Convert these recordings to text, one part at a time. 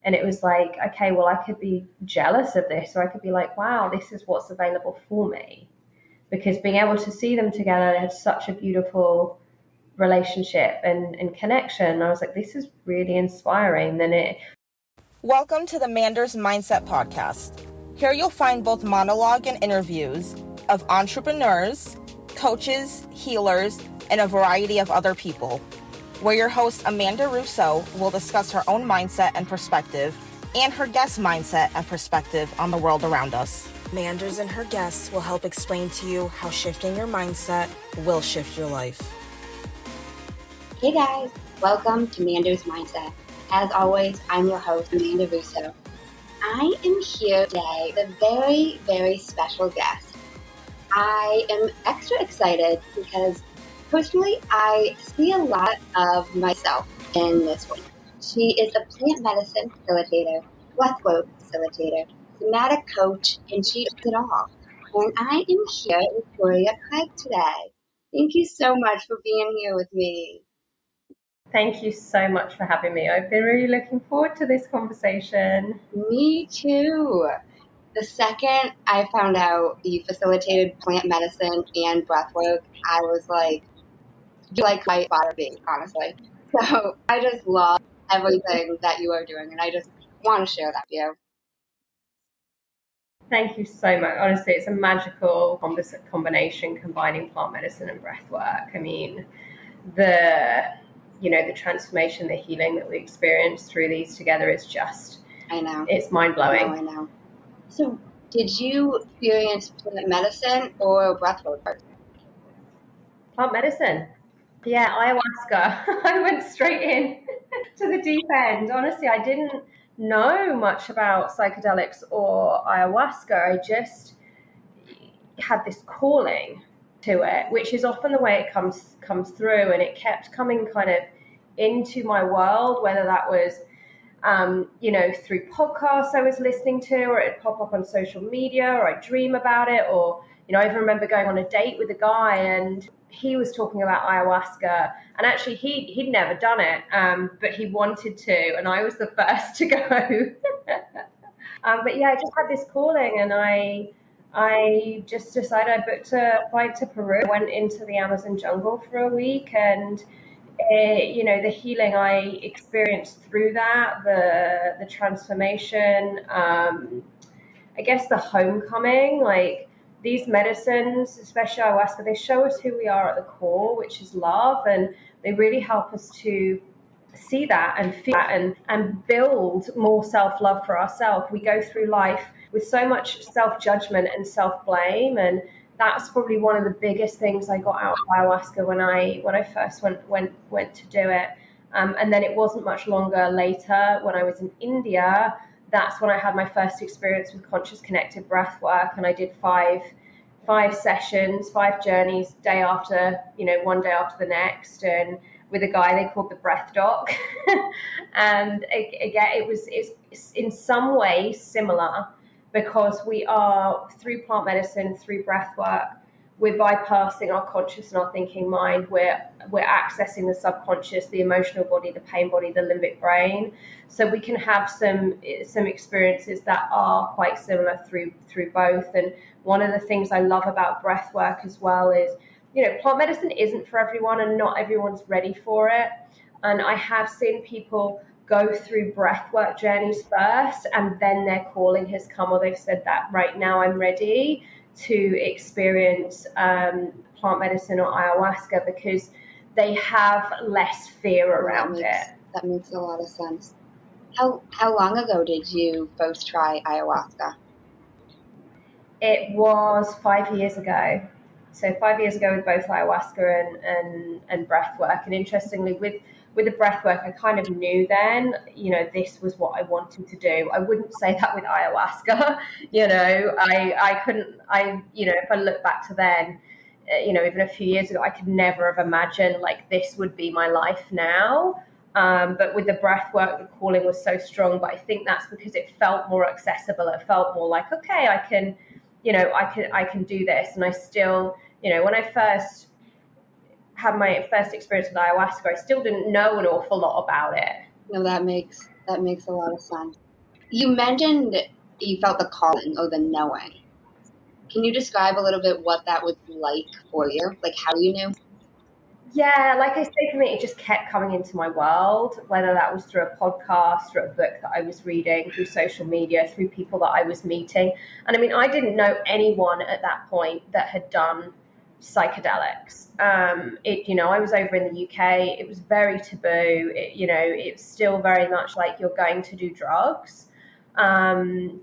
And it was like, okay, well, I could be jealous of this, or I could be like, wow, this is what's available for me. Because being able to see them together had such a beautiful relationship and connection. I was like, this is really inspiring. Welcome to the Manders Mindset Podcast. Here you'll find both monologue and interviews of entrepreneurs, coaches, healers, and a variety of other people, where your host Amanda Russo will discuss her own mindset and perspective and her guest mindset and perspective on the world around us. Manders and her guests will help explain to you how shifting your mindset will shift your life. Hey guys, welcome to Manders Mindset. As always, I'm your host, Amanda Russo. I am here today with a very, very special guest. I am extra excited because personally, I see a lot of myself in this woman. She is a plant medicine facilitator, breathwork facilitator, somatic coach, and she does it all. And I am here with Gloria Craig today. Thank you so much for being here with me. Thank you so much for having me. I've been really looking forward to this conversation. Me too. The second I found out you facilitated plant medicine and breathwork, I was like, you're like my father being, honestly. So I just love everything that you are doing, and I just want to share that with you. Thank you so much. Honestly, it's a magical combination combining plant medicine and breath work. I mean, the transformation, the healing that we experience through these together is just, I know. It's mind-blowing. I know. So did you experience plant medicine or breathwork first? Plant medicine. Yeah, ayahuasca. I went straight in to the deep end. Honestly, I didn't know much about psychedelics or ayahuasca. I just had this calling to it, which is often the way it comes through, and it kept coming kind of into my world, whether that was through podcasts I was listening to, or it'd pop up on social media, or I'd dream about it, or I even remember going on a date with a guy and he was talking about ayahuasca, and actually he'd never done it, but he wanted to, and I was the first to go. But yeah, I just had this calling, and I just decided I booked a flight to Peru, went into the Amazon jungle for a week, and the healing I experienced through that, the transformation, I guess the homecoming, like these medicines, especially ayahuasca, they show us who we are at the core, which is love, and they really help us to see that and feel that and build more self-love for ourselves. We go through life with so much self-judgment and self-blame, and that's probably one of the biggest things I got out of ayahuasca when I first went to do it. And then it wasn't much longer later when I was in India. That's when I had my first experience with conscious connected breath work, and I did five sessions, 5 journeys, day after, one day after the next, and with a guy they called the breath doc. And again, it's in some way similar, because we are, through plant medicine, through breath work, we're bypassing our conscious and our thinking mind. We're accessing the subconscious, the emotional body, the pain body, the limbic brain. So we can have some experiences that are quite similar through both. And one of the things I love about breath work as well is, plant medicine isn't for everyone, and not everyone's ready for it. And I have seen people go through breathwork journeys first, and then their calling has come, or they've said that right now I'm ready to experience plant medicine or ayahuasca, because they have less fear around it. That makes a lot of sense. How long ago did you first try ayahuasca? It was 5 years ago. So 5 years ago with both ayahuasca and breath work. And interestingly, with the breath work, I kind of knew then, this was what I wanted to do. I wouldn't say that with ayahuasca. I couldn't, if I look back to then, even a few years ago, I could never have imagined like this would be my life now. But with the breath work, the calling was so strong. But I think that's because it felt more accessible. It felt more like, okay, I can do this. And I still, when I first had my first experience with ayahuasca, I still didn't know an awful lot about it. No, that makes That makes a lot of sense. You mentioned you felt the calling or the knowing. Can you describe a little bit what that was like for you? Like how you knew? Yeah, like I say, for me, it just kept coming into my world, whether that was through a podcast, through a book that I was reading, through social media, through people that I was meeting. And I mean, I didn't know anyone at that point that had done psychedelics. I was over in the UK. It was very taboo. It's still very much like you're going to do drugs. Um,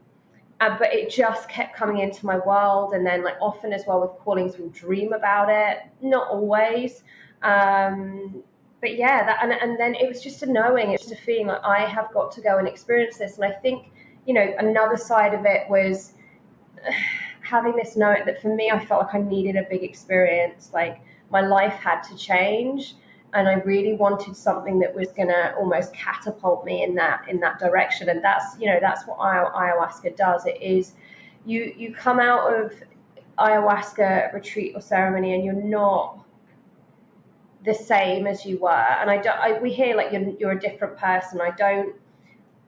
but it just kept coming into my world, and then like often as well with callings we'll dream about it, not always. But yeah, that and then it was just a knowing, it's just a feeling like I have got to go and experience this. And I think another side of it was having this note that for me I felt like I needed a big experience, like my life had to change, and I really wanted something that was going to almost catapult me in that direction. And that's what ayahuasca does. It is you come out of ayahuasca retreat or ceremony and you're not the same as you were. And we hear like you're a different person. I don't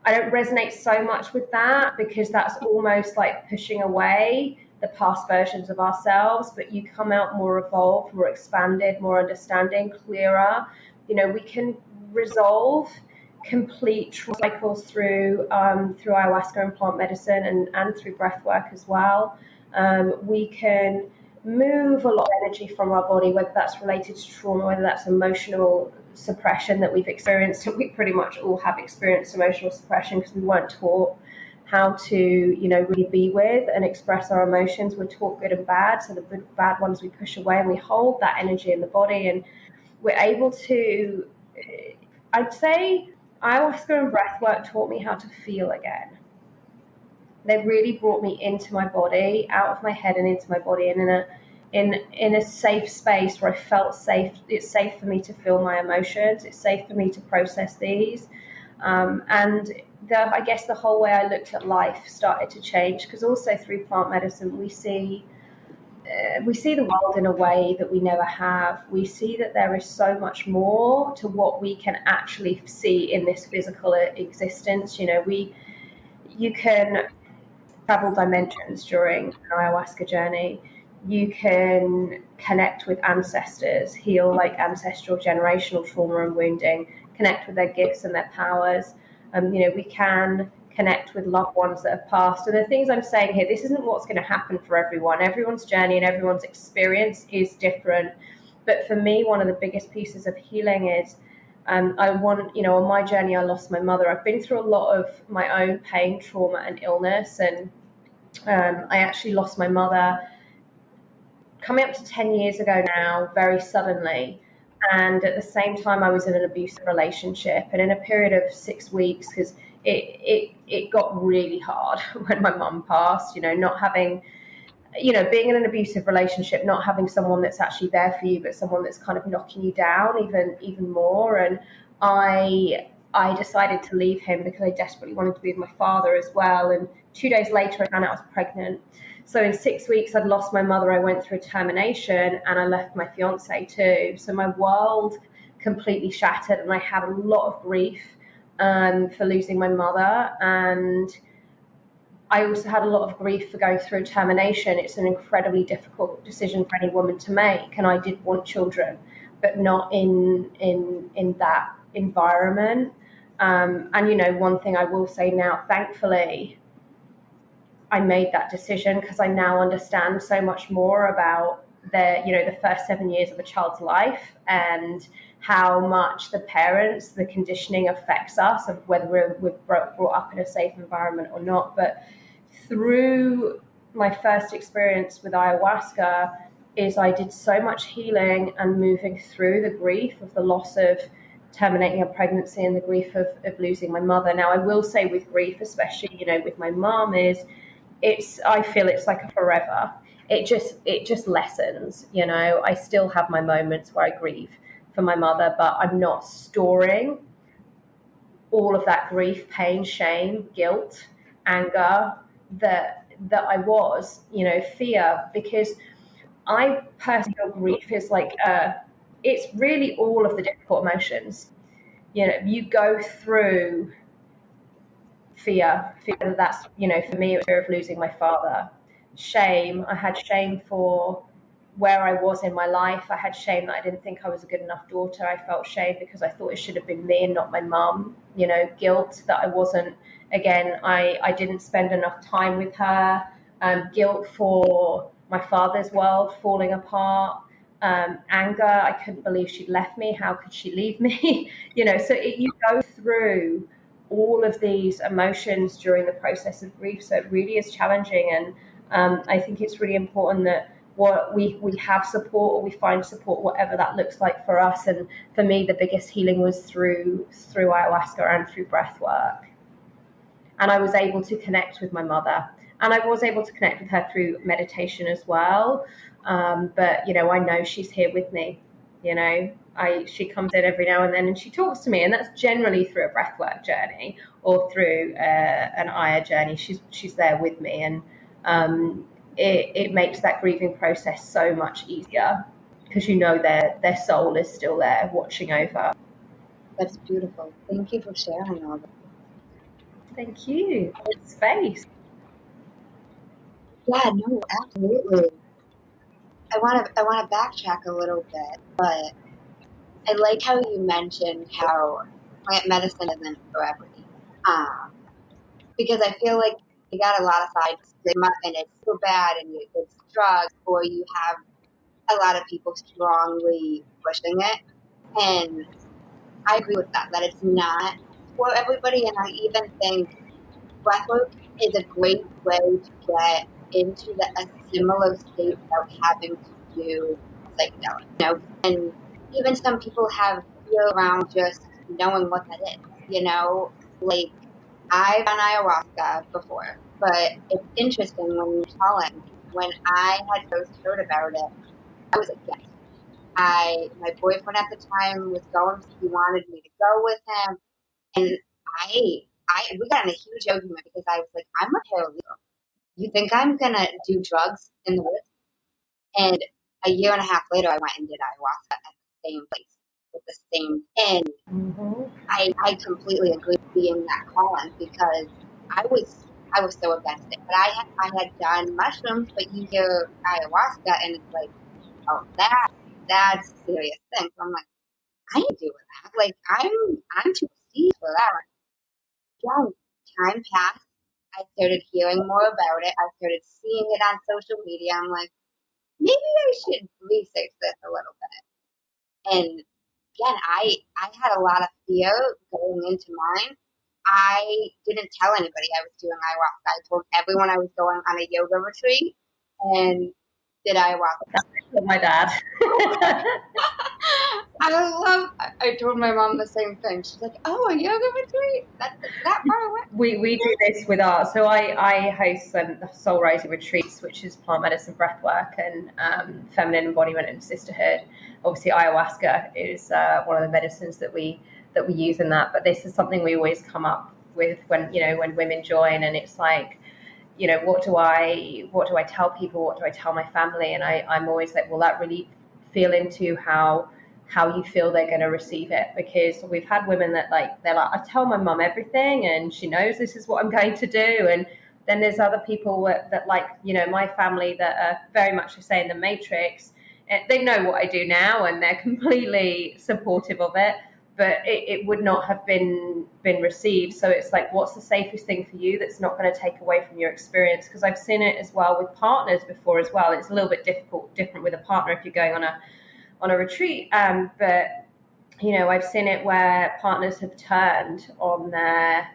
resonate so much with that, because that's almost like pushing away the past versions of ourselves. But you come out more evolved, more expanded, more understanding, clearer. We can resolve complete cycles through ayahuasca and plant medicine, and through breath work as well. We can move a lot of energy from our body, whether that's related to trauma, whether that's emotional suppression that we've experienced. And we pretty much all have experienced emotional suppression because we weren't taught how to really be with and express our emotions. We're taught good and bad, so the bad ones we push away, and we hold that energy in the body, and we're able to, I'd say ayahuasca and breath work taught me how to feel again. They really brought me into my body, out of my head and into my body, and in a safe space where I felt safe. It's safe for me to feel my emotions. It's safe for me to process these. And I guess the whole way I looked at life started to change, because also through plant medicine we see the world in a way that we never have. We see that there is so much more to what we can actually see in this physical existence. You can travel dimensions during an ayahuasca journey. You can connect with ancestors, heal like ancestral generational trauma and wounding, connect with their gifts and their powers. We can connect with loved ones that have passed. And the things I'm saying here, this isn't what's going to happen for everyone. Everyone's journey and everyone's experience is different. But for me, one of the biggest pieces of healing is on my journey, I lost my mother. I've been through a lot of my own pain, trauma, and illness. And I actually lost my mother coming up to 10 years ago now, very suddenly. And at the same time, I was in an abusive relationship. And in a period of 6 weeks, because it got really hard when my mum passed, not having, being in an abusive relationship, not having someone that's actually there for you, but someone that's kind of knocking you down even more. And I decided to leave him because I desperately wanted to be with my father as well. And 2 days later, I found out I was pregnant. So in 6 weeks, I'd lost my mother. I went through a termination, and I left my fiance too. So my world completely shattered, and I had a lot of grief for losing my mother. And I also had a lot of grief for going through termination. It's an incredibly difficult decision for any woman to make. And I did want children, but not in that environment. And one thing I will say now, thankfully, I made that decision because I now understand so much more about the first 7 years of a child's life, and how much the parents, the conditioning affects us, of whether we're brought up in a safe environment or not. But through my first experience with ayahuasca is I did so much healing and moving through the grief of the loss of terminating a pregnancy and the grief of losing my mother. Now, I will say with grief, especially, with my mom, I feel it's like a forever. It just lessens, I still have my moments where I grieve for my mother, but I'm not storing all of that grief, pain, shame, guilt, anger that I was, fear, because I personally feel grief is like it's really all of the difficult emotions. You go through fear that that's, for me, it was fear of losing my father. Shame. I had shame for where I was in my life. I had shame that I didn't think I was a good enough daughter. I felt shame because I thought it should have been me and not my mum. Guilt that I wasn't, again, I didn't spend enough time with her. Guilt for my father's world falling apart. Anger. I couldn't believe she'd left me. How could she leave me? So you go through all of these emotions during the process of grief. So it really is challenging. And I think it's really important that we have support, or we find support, whatever that looks like for us. And for me, the biggest healing was through ayahuasca and through breath work. And I was able to connect with my mother, and I was able to connect with her through meditation as well. But I know she's here with me. She comes in every now and then and she talks to me, and that's generally through a breathwork journey or through an Aya journey. She's there with me, and it makes that grieving process so much easier because their soul is still there watching over. That's beautiful. Thank you for sharing all that. Thank you for the space. Yeah, no, absolutely. I want to backtrack a little bit, but I like how you mentioned how plant medicine isn't for everybody. Because I feel like you got a lot of side stigma, and it's so bad, and it's drugs, or you have a lot of people strongly pushing it. And I agree with that it's not for everybody. And I even think breathwork is a great way to get into a similar state without having to do psychedelics. And even some people have fear around just knowing what that is. Like I've done ayahuasca before, but it's interesting when you're telling. When I had first heard about it, I was against. My boyfriend at the time was going, he wanted me to go with him, and we got in a huge argument because I was like, I'm a paralegal. You think I'm gonna do drugs in the woods? And a year and a half later, I went and did ayahuasca at the same place with the same. And I completely agree with being that calling, because I was so against it. But I had done mushrooms, but you hear ayahuasca, and it's like, oh, that's a serious thing. So I'm like, I ain't doing that. Like I'm too steep for that one. Again, time passed. I started hearing more about it. I started seeing it on social media. I'm like, maybe I should research this a little bit. And again, I had a lot of fear going into mine. I didn't tell anybody I was doing ayahuasca. I told everyone I was going on a yoga retreat and did ayahuasca. That's my dad. I told my mom the same thing. She's like, "Oh, a yoga retreat? That far away?" We do this with art. So I host the Soul Rising retreats, which is plant medicine, breathwork, and feminine embodiment and sisterhood. Obviously, ayahuasca is one of the medicines that we use in that. But this is something we always come up with when women join, and it's like, what do I tell people? What do I tell my family? And I'm always like, will that really feel into how you feel they're going to receive it? Because we've had women that they're like, I tell my mum everything and she knows this is what I'm going to do. And then there's other people that my family that are very much the same, the Matrix. They know what I do now and they're completely supportive of it, but it would not have been received. So it's like, what's the safest thing for you that's not going to take away from your experience? Because I've seen it as well with partners before as well. It's a little bit different with a partner if you're going on a retreat. But I've seen it where partners have turned on their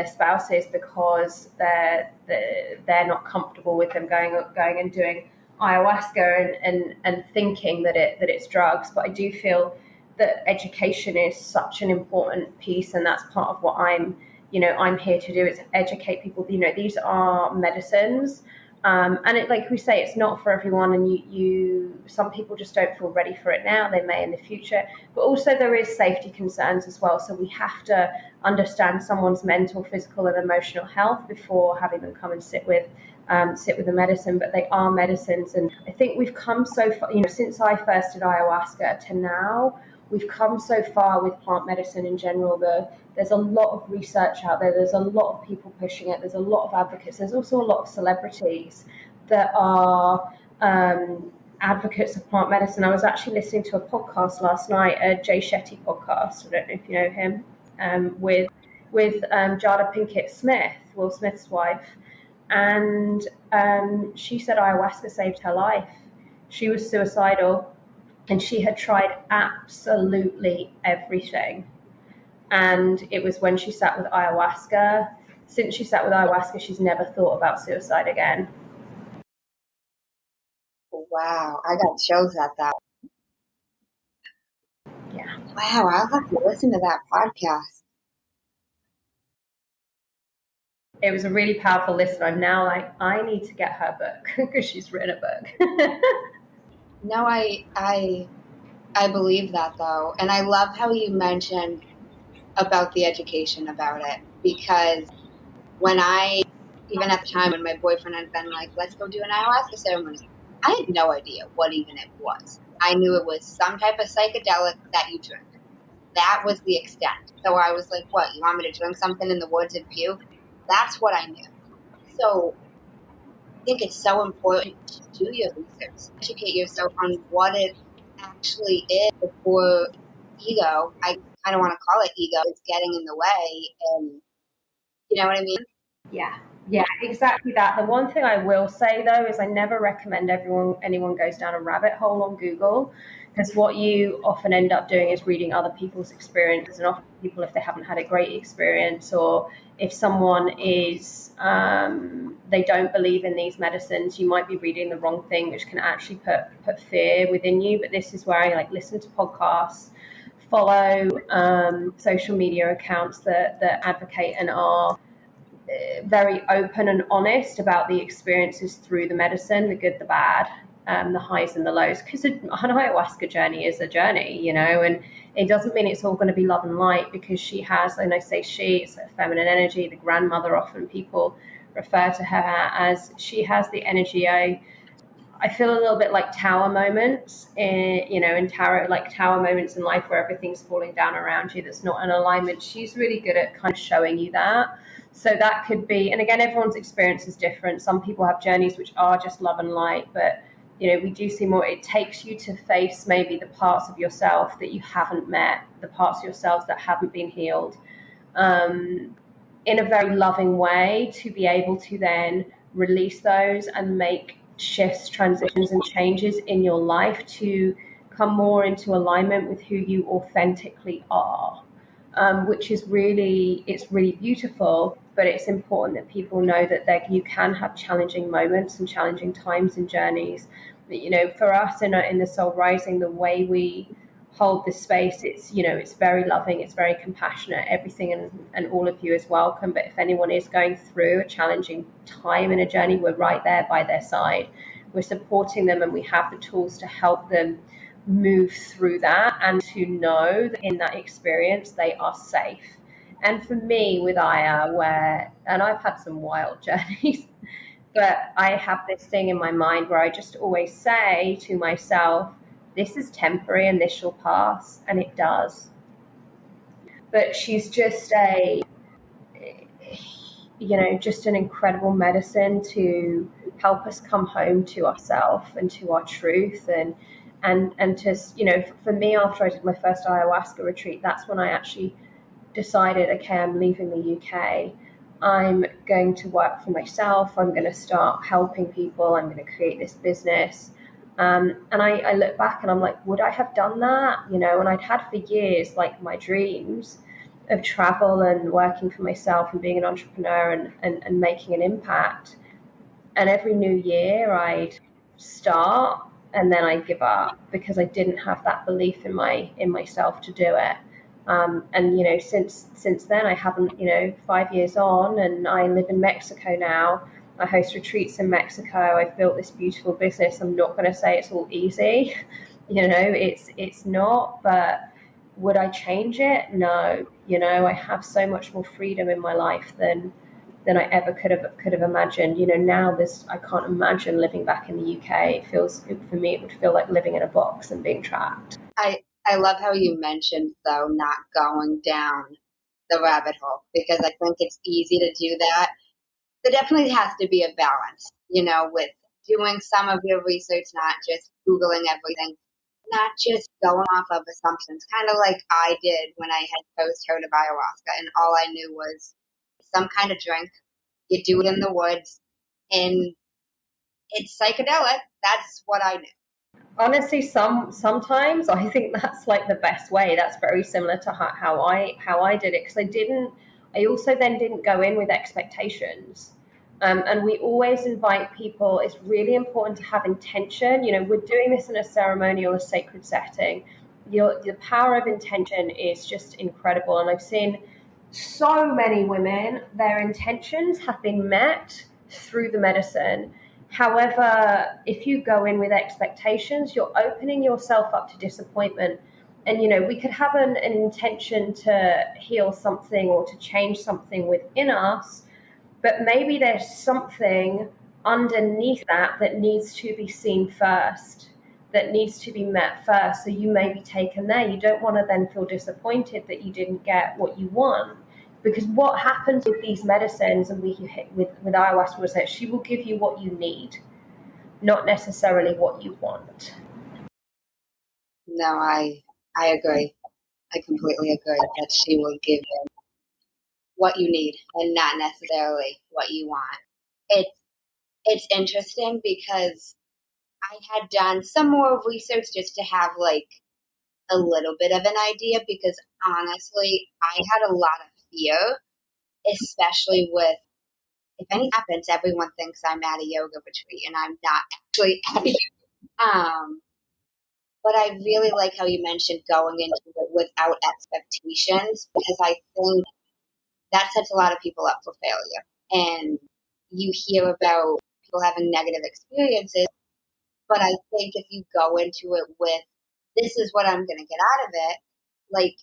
spouses because they're not comfortable with them going and doing ayahuasca and thinking that it's drugs. But I do feel that education is such an important piece, and that's part of what I'm here to do, is educate people. These are medicines. And it, like we say, it's not for everyone, and some people just don't feel ready for it now. They may in the future, but also there is safety concerns as well. So we have to understand someone's mental, physical, and emotional health before having them come and sit with the medicine. But they are medicines, and I think we've come so far. Since I first did ayahuasca to now, we've come so far with plant medicine in general. There's a lot of research out there. There's a lot of people pushing it. There's a lot of advocates. There's also a lot of celebrities that are advocates of plant medicine. I was actually listening to a podcast last night, a Jay Shetty podcast. I don't know if you know him, with Jada Pinkett Smith, Will Smith's wife, and she said ayahuasca saved her life. She was suicidal, and she had tried absolutely everything. And it was when she sat with ayahuasca. Since she sat with ayahuasca, she's never thought about suicide again. Wow, I got chills at that. Yeah. Wow, I'll have to listen to that podcast. It was a really powerful listen. I'm now like, I need to get her book because she's written a book. No, I believe that though. And I love how you mentioned about the education about it, because even at the time when my boyfriend had been like, let's go do an ayahuasca ceremony, I had no idea what even it was. I knew it was some type of psychedelic that you drink. That was the extent. So I was like, what, you want me to drink something in the woods and puke? That's what I knew. So I think it's so important to do your research, educate yourself on what it actually is before ego, I kind of want to call it ego, is getting in the way. And you know what I mean? Yeah, exactly that. The one thing I will say though is I never recommend anyone goes down a rabbit hole on Google, because what you often end up doing is reading other people's experiences, and often people, if they haven't had a great experience, or if someone is they don't believe in these medicines, you might be reading the wrong thing, which can actually put fear within you. But this is where I like listen to podcasts, follow social media accounts that advocate and are very open and honest about the experiences through the medicine, the good, the bad, the highs and the lows. Because an ayahuasca journey is a journey, you know, and it doesn't mean it's all going to be love and light, because she has, and I say she, it's a feminine energy. The grandmother, often people refer to her as, she has the energy. I feel a little bit like tower moments, in tarot, like tower moments in life where everything's falling down around you that's not in alignment. She's really good at kind of showing you that. So that could be, and again, everyone's experience is different. Some people have journeys which are just love and light, but we do see more. It takes you to face maybe the parts of yourself that you haven't met, the parts of yourselves that haven't been healed, in a very loving way, to be able to then release those and make shifts, transitions, and changes in your life to come more into alignment with who you authentically are, which is it's really beautiful. But it's important that people know that you can have challenging moments and challenging times and journeys. For us in the Soul Rising, the way we hold this space, it's very loving, it's very compassionate. Everything and all of you is welcome. But if anyone is going through a challenging time in a journey, we're right there by their side. We're supporting them, and we have the tools to help them move through that, and to know that in that experience they are safe. And for me with Aya, and I've had some wild journeys, but I have this thing in my mind where I just always say to myself, this is temporary and this shall pass, and it does. But she's just just an incredible medicine to help us come home to ourselves and to our truth, and just, for me, after I did my first ayahuasca retreat, that's when I actually decided, okay, I'm leaving the UK. I'm going to work for myself. I'm going to start helping people. I'm going to create this business. And I look back and I'm like, would I have done that? And I'd had for years, like, my dreams of travel and working for myself and being an entrepreneur and making an impact. And every new year I'd start and then I'd give up, because I didn't have that belief in myself to do it. And since then I haven't, 5 years on, and I live in Mexico now. I host retreats in Mexico. I've built this beautiful business. I'm not going to say it's all easy, it's not, but would I change it? No. I have so much more freedom in my life than I ever could have imagined. Now I can't imagine living back in the UK. For me, it would feel like living in a box and being trapped. I I love how you mentioned, though, not going down the rabbit hole, because I think it's easy to do that. There definitely has to be a balance, with doing some of your research, not just Googling everything, not just going off of assumptions, kind of like I did when I had first heard of ayahuasca, and all I knew was some kind of drink. You do it in the woods, and it's psychedelic. That's what I knew. Honestly, sometimes I think that's like the best way. That's very similar to how I did it, because I also then didn't go in with expectations. And we always invite people. It's really important to have intention. We're doing this in a ceremonial, a sacred setting. The power of intention is just incredible. And I've seen so many women, their intentions have been met through the medicine. However, if you go in with expectations, you're opening yourself up to disappointment. And, we could have an intention to heal something or to change something within us, but maybe there's something underneath that needs to be seen first, that needs to be met first. So you may be taken there. You don't want to then feel disappointed that you didn't get what you want. Because what happens with these medicines, and with ayahuasca, is that she will give you what you need, not necessarily what you want. No, I agree. I completely agree that she will give you what you need and not necessarily what you want. It's interesting because I had done some more research just to have like a little bit of an idea, because honestly, I had a lot of fear, especially with, if anything happens, everyone thinks I'm at a yoga retreat and I'm not actually at a yoga. But I really like how you mentioned going into it without expectations, because I think that sets a lot of people up for failure. And you hear about people having negative experiences, but I think if you go into it with, this is what I'm going to get out of it, like,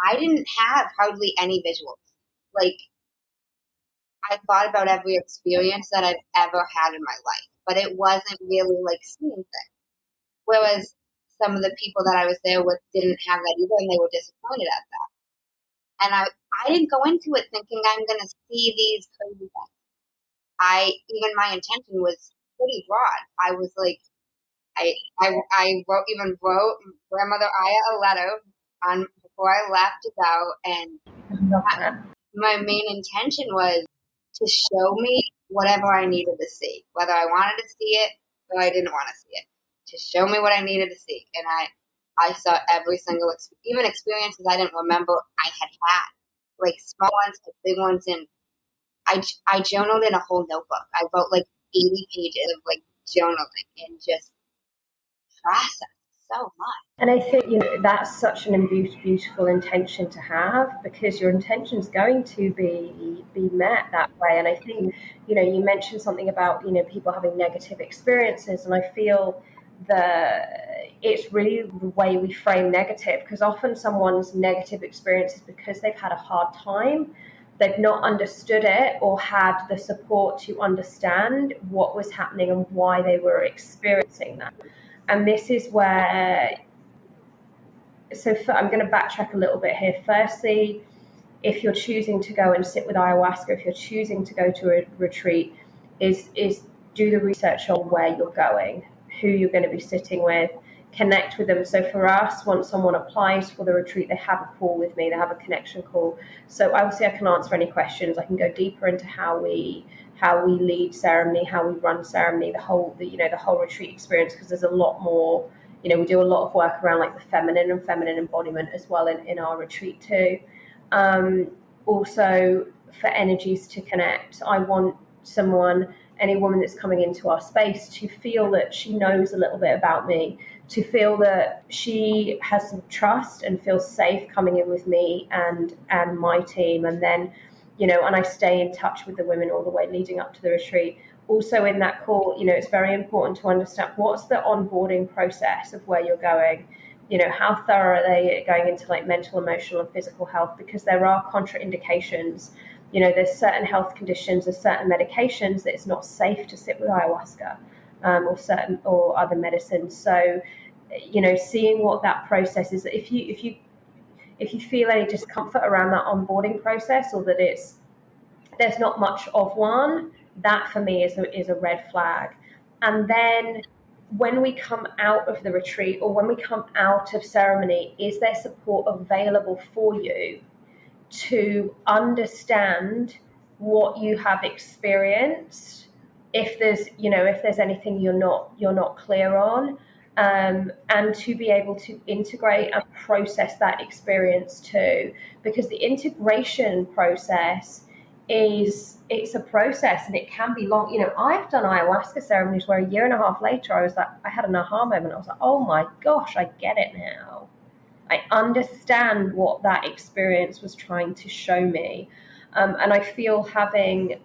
I didn't have hardly any visuals. Like, I thought about every experience that I've ever had in my life, but it wasn't really like seeing things. Whereas some of the people that I was there with didn't have that either, and they were disappointed at that. And I didn't go into it thinking I'm going to see these crazy things. Even my intention was pretty broad. I was like, I wrote Grandmother Aya a letter before I left to go, and my main intention was to show me whatever I needed to see, whether I wanted to see it or I didn't want to see it, to show me what I needed to see. And I saw every single, even experiences I didn't remember I had, like small ones to big ones. And I journaled in a whole notebook. I wrote like 80 pages of like journaling and just processed so much. And I think, that's such an beautiful intention to have, because your intention is going to be met that way. And I think, you mentioned something about, people having negative experiences, and I feel that it's really the way we frame negative, because often someone's negative experience is because they've had a hard time. They've not understood it or had the support to understand what was happening and why they were experiencing that. And this is where, I'm going to backtrack a little bit here. Firstly, if you're choosing to go and sit with ayahuasca, if you're choosing to go to a retreat, is do the research on where you're going, who you're going to be sitting with, connect with them. So for us, once someone applies for the retreat, they have a call with me, they have a connection call. So obviously I can answer any questions. I can go deeper into how we lead ceremony, how we run ceremony, the whole retreat experience, because there's a lot more. We do a lot of work around like the feminine and feminine embodiment as well in our retreat too. Also, for energies to connect, I want any woman that's coming into our space, to feel that she knows a little bit about me, to feel that she has some trust and feels safe coming in with me and my team. And then, and I stay in touch with the women all the way leading up to the retreat. Also in that call, it's very important to understand what's the onboarding process of where you're going. How thorough are they going into like mental, emotional, and physical health? Because there are contraindications. There's certain health conditions, there's certain medications that it's not safe to sit with ayahuasca or other medicines. So seeing what that process is. If you feel any discomfort around that onboarding process, or that there's not much of one, that for me is a red flag. And then when we come out of the retreat, or when we come out of ceremony, is there support available for you to understand what you have experienced, if there's anything you're not clear on, and to be able to integrate and process that experience too, because the integration process it's a process, and it can be long. I've done ayahuasca ceremonies where a year and a half later I had an aha moment. I was like, oh my gosh, I get it now. I understand what that experience was trying to show me. And I feel having,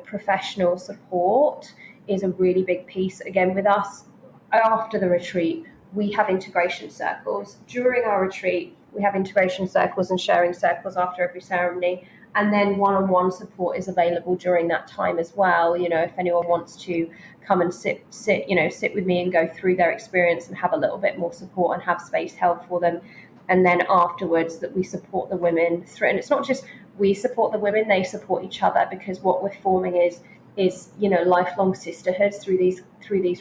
professional support is a really big piece. Again, with us, after the retreat, we have integration circles. During our retreat, we have integration circles and sharing circles after every ceremony. And then one-on-one support is available during that time as well. If anyone wants to come and sit with me and go through their experience and have a little bit more support and have space held for them. And then afterwards, that we support the women through. And it's not just we support the women, they support each other, because what we're forming is lifelong sisterhoods through these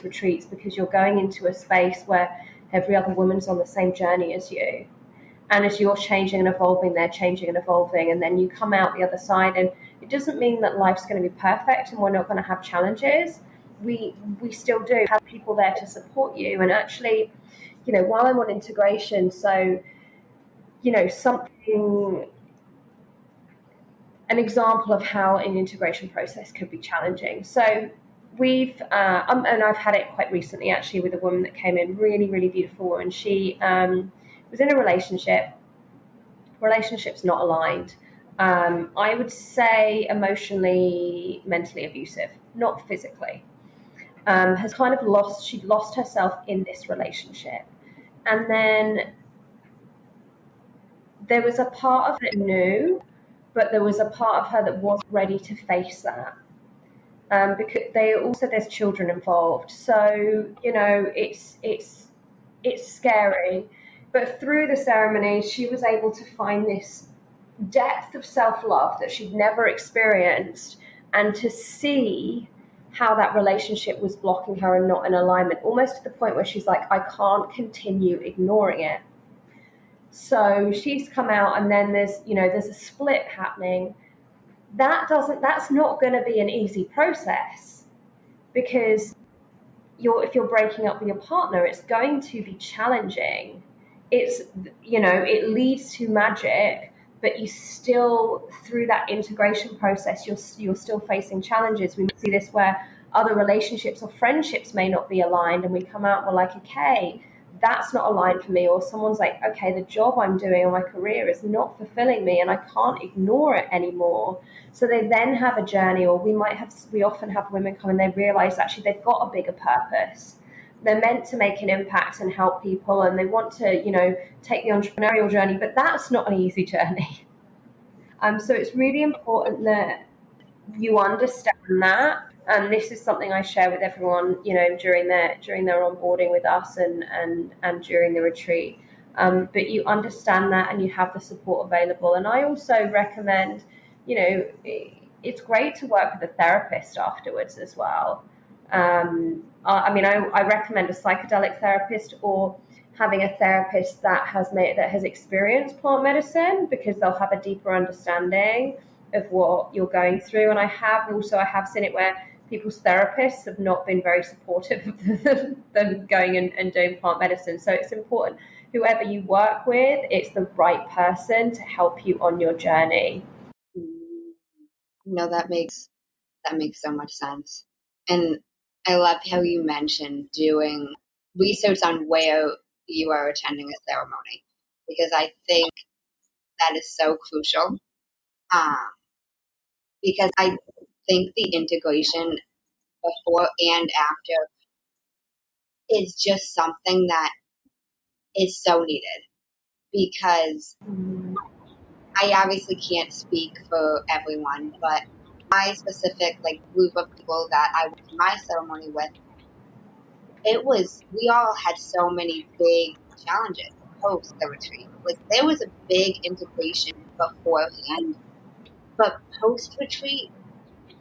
retreats, because you're going into a space where every other woman's on the same journey as you. And as you're changing and evolving, they're changing and evolving. And then you come out the other side, and it doesn't mean that life's going to be perfect and we're not going to have challenges. We still do have people there to support you. And actually, while I'm on integration, so, an example of how an integration process could be challenging. So we've, and I've had it quite recently actually with a woman that came in, really, really beautiful woman. She was in a relationship's not aligned. I would say emotionally, mentally abusive, not physically. Has kind of she lost herself in this relationship. And then there was a part of it knew, but there was a part of her that wasn't ready to face that. Because there's children involved. So, it's scary. But through the ceremony, she was able to find this depth of self-love that she'd never experienced, and to see how that relationship was blocking her and not in alignment, almost to the point where she's like, I can't continue ignoring it. So she's come out, and then there's a split happening. That's not going to be an easy process, because if you're breaking up with your partner, it's going to be challenging. It leads to magic, but you still, through that integration process, you're still facing challenges. We see this where other relationships or friendships may not be aligned, and we come out and we're like, okay, that's not aligned for me. Or someone's like, okay, the job I'm doing or my career is not fulfilling me, and I can't ignore it anymore. So they then have a journey, or we often have women come and they realize actually they've got a bigger purpose. They're meant to make an impact and help people, and they want to, take the entrepreneurial journey, but that's not an easy journey. So it's really important that you understand that. And this is something I share with everyone, during their onboarding with us and during the retreat. But you understand that, and you have the support available. And I also recommend, it's great to work with a therapist afterwards as well. I recommend a psychedelic therapist, or having a therapist that has experienced plant medicine, because they'll have a deeper understanding of what you're going through. And I have seen it where people's therapists have not been very supportive of them going and doing plant medicine. So it's important, whoever you work with, it's the right person to help you on your journey. No, that makes so much sense. And I love how you mentioned doing research on where you are attending a ceremony, because I think that is so crucial. Because I think the integration before and after is just something that is so needed, because I obviously can't speak for everyone, but my specific group of people that I went to my ceremony with, we all had so many big challenges post the retreat. Like there was a big integration beforehand, but post retreat,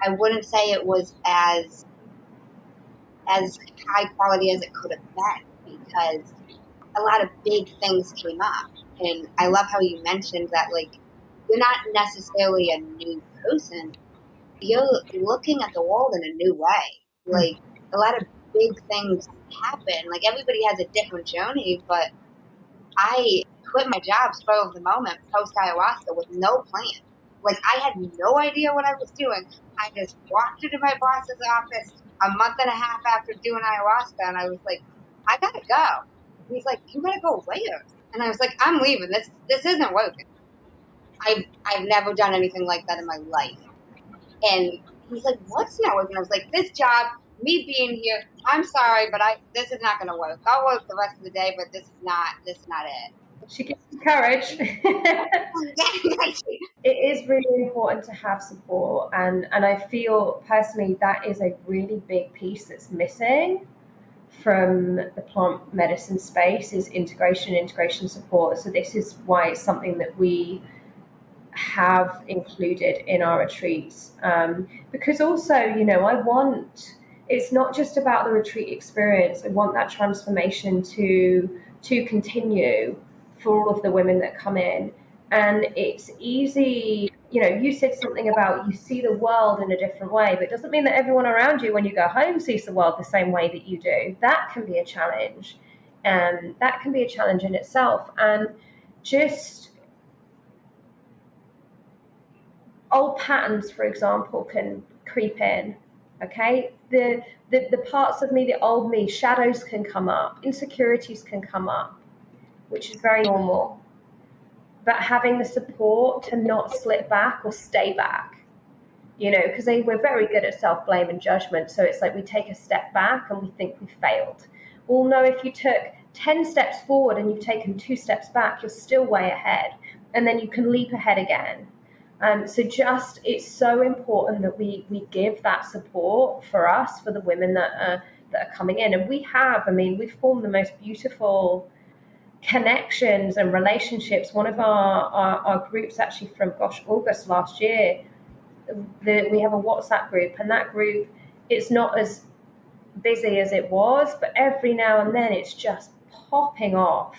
I wouldn't say it was as high quality as it could have been because a lot of big things came up. And I love how you mentioned that, like, you're not necessarily a new person. You're looking at the world in a new way. Like, a lot of big things happen. Like, everybody has a different journey, but I quit my job spur of the moment post ayahuasca with no plan. Like, I had no idea what I was doing. I just walked into my boss's office a month and a half after doing ayahuasca, and I was like, I gotta go. And he's like, you gotta go where? And I was like, I'm leaving. This isn't working. I've never done anything like that in my life. And he's like, what's not working? I was like, this job, me being here, I'm sorry, but this is not gonna work. I'll work the rest of the day, but this is not it. She gives you courage. It is really important to have support, and I feel personally that is a really big piece that's missing from the plant medicine space is integration support. So this is why it's something that we have included in our retreats, because also, it's not just about the retreat experience. I want that transformation to continue for all of the women that come in. And it's easy, you said something about you see the world in a different way, but it doesn't mean that everyone around you when you go home sees the world the same way that you do. That can be a challenge, and that can be a challenge in itself. And just old patterns, for example, can creep in. Okay, the parts of me, the old me, shadows can come up, insecurities can come up, which is very normal. But having the support to not slip back or stay back, because we're very good at self-blame and judgment. So it's like we take a step back and we think we failed. Well, no, if you took 10 steps forward and you've taken 2 steps back, you're still way ahead. And then you can leap ahead again. So it's so important that we give that support for us, for the women that are coming in. And we've formed the most beautiful connections and relationships. One of our groups, actually from August last year, we have a WhatsApp group, and that group, it's not as busy as it was, but every now and then it's just popping off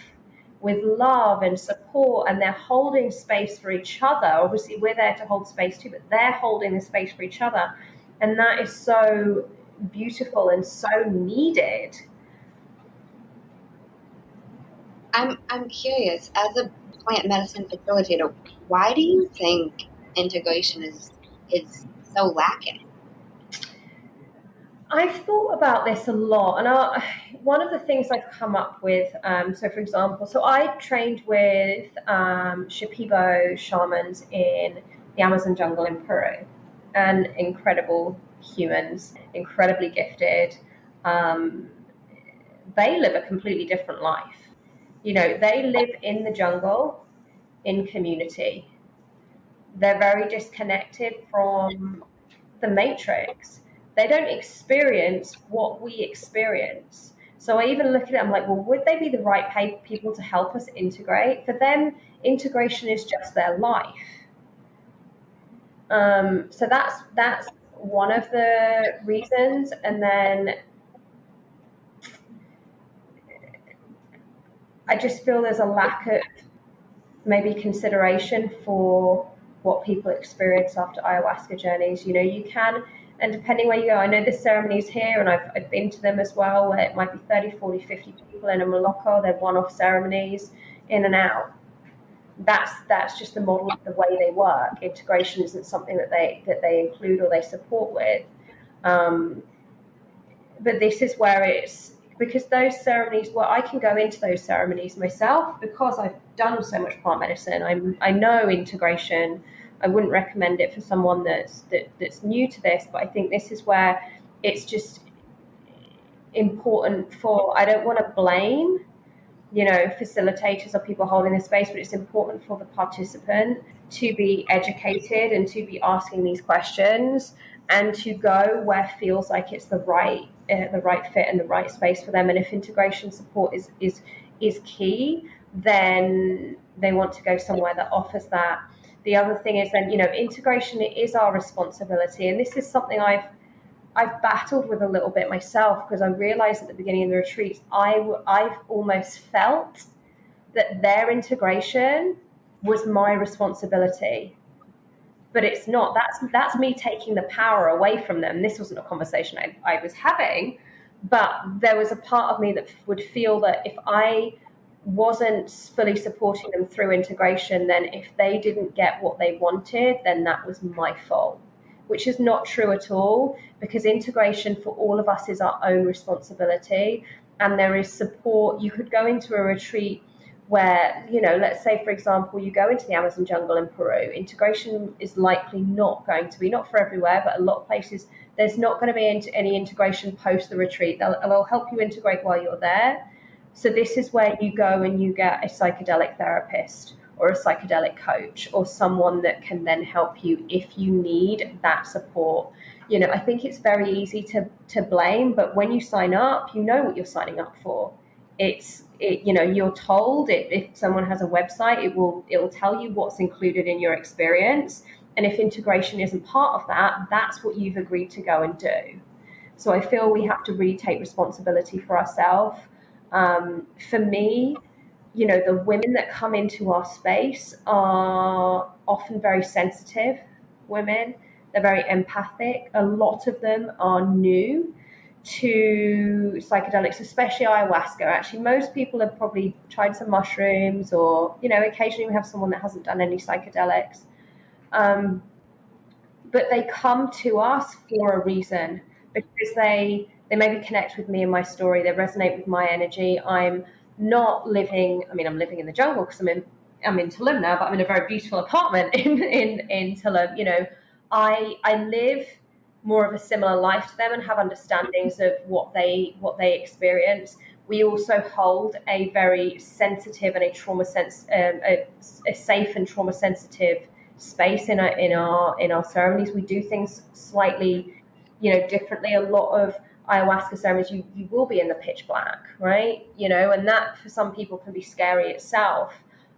with love and support, and they're holding space for each other. Obviously we're there to hold space too, but they're holding the space for each other, and that is so beautiful and so needed. I'm curious, as a plant medicine facilitator, why do you think integration is so lacking? I've thought about this a lot, and one of the things I've come up with, so for example, I trained with Shipibo shamans in the Amazon jungle in Peru, and incredible humans, incredibly gifted. They live a completely different life. They live in the jungle, in community. They're very disconnected from the matrix. They don't experience what we experience. So I even look at it, I'm like, well, would they be the right people to help us integrate? For them, integration is just their life. So that's one of the reasons. And then I just feel there's a lack of maybe consideration for what people experience after ayahuasca journeys. You can, and depending where you go, I know there's ceremonies here, and I've been to them as well, where it might be 30, 40, 50 people in a Moloko. They're one-off ceremonies, in and out. That's just the model of the way they work. Integration isn't something that they include or they support with. But this is where it's, because those ceremonies, well, I can go into those ceremonies myself because I've done so much plant medicine. I know integration. I wouldn't recommend it for someone that's new to this, but I think this is where it's just important I don't want to blame, facilitators or people holding the space, but it's important for the participant to be educated and to be asking these questions and to go where feels like it's the right the right fit and the right space for them. And if integration support is key, then they want to go somewhere that offers that. The other thing is then, integration is our responsibility. And this is something I've battled with a little bit myself, because I realized at the beginning of the retreats, I've almost felt that their integration was my responsibility. But it's not. That's me taking the power away from them. This wasn't a conversation I was having, but there was a part of me that would feel that if I wasn't fully supporting them through integration, then if they didn't get what they wanted, then that was my fault, which is not true at all, because integration for all of us is our own responsibility. And there is support. You could go into a retreat where, let's say, for example, you go into the Amazon jungle in Peru. Integration is likely not going to be, not for everywhere, but a lot of places, there's not going to be any integration post the retreat. They'll help you integrate while you're there. So this is where you go and you get a psychedelic therapist or a psychedelic coach or someone that can then help you if you need that support. I think it's very easy to blame, but when you sign up, you know what you're signing up for. You're told if someone has a website, it will tell you what's included in your experience. And if integration isn't part of that, that's what you've agreed to go and do. So I feel we have to really take responsibility for ourselves. For me, the women that come into our space are often very sensitive women. They're very empathic. A lot of them are new to psychedelics, especially ayahuasca. Actually, most people have probably tried some mushrooms, or occasionally we have someone that hasn't done any psychedelics, but they come to us for a reason, because they maybe connect with me and my story. They resonate with my energy. I'm living in the jungle because I'm in Tulum now, but I'm in a very beautiful apartment in Tulum. I live more of a similar life to them and have understandings of what they experience. We also hold a very sensitive and a safe and trauma sensitive space in our ceremonies. We do things slightly, differently. A lot of ayahuasca ceremonies, you will be in the pitch black, right? And that for some people can be scary itself.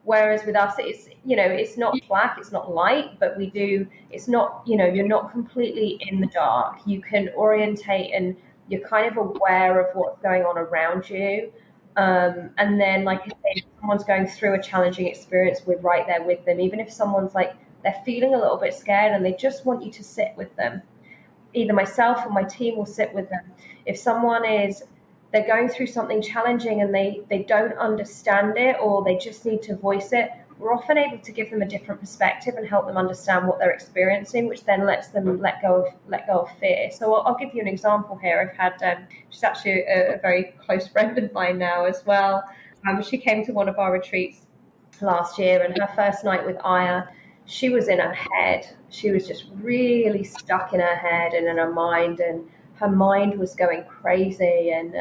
Whereas with us, it's not black, it's not light, but it's not, you're not completely in the dark. You can orientate and you're kind of aware of what's going on around you. And then, like I say, if someone's going through a challenging experience, we're right there with them. Even if someone's like, they're feeling a little bit scared and they just want you to sit with them. Either myself or my team will sit with them. If they're going through something challenging and they don't understand it, or they just need to voice it, we're often able to give them a different perspective and help them understand what they're experiencing, which then lets them let go of fear. So I'll give you an example here. I've had, she's actually a very close friend of mine now as well. She came to one of our retreats last year, and her first night with Aya, she was in her head. She was just really stuck in her head and in her mind, and her mind was going crazy. And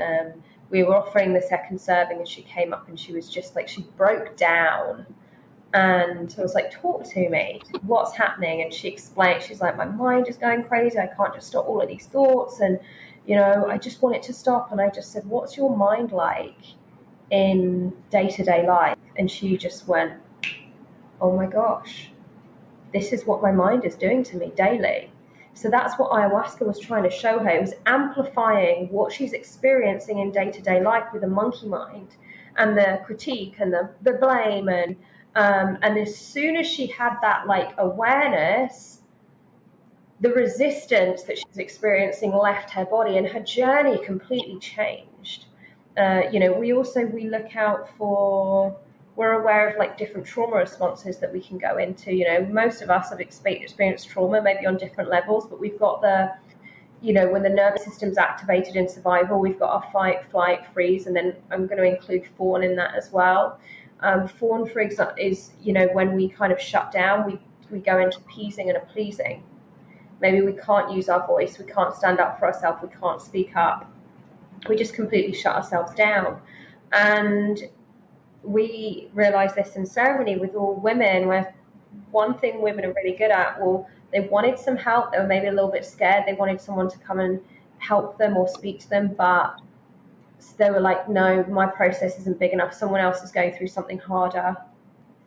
we were offering the second serving, and she came up and she was just like, she broke down. And I was like, talk to me, what's happening? And she explained, she's like, my mind is going crazy. I can't just stop all of these thoughts. And, I just want it to stop. And I just said, what's your mind like in day-to-day life? And she just went, oh my gosh, this is what my mind is doing to me daily. So that's what ayahuasca was trying to show her. It was amplifying what she's experiencing in day-to-day life with the monkey mind and the critique and the blame. And as soon as she had that awareness, the resistance that she's experiencing left her body, and her journey completely changed. We look out for, we're aware of different trauma responses that we can go into. Most of us have experienced trauma, maybe on different levels, but we've got when the nervous system's activated in survival, we've got our fight, flight, freeze, and then I'm going to include fawn in that as well. Fawn, for example, is, when we kind of shut down, we go into appeasing and a pleasing. Maybe we can't use our voice, we can't stand up for ourselves, we can't speak up. We just completely shut ourselves down. And we realized this in ceremony with all women, where one thing women are really good at, they wanted some help, they were maybe a little bit scared, they wanted someone to come and help them or speak to them, but they were like, no, my process isn't big enough. Someone else is going through something harder.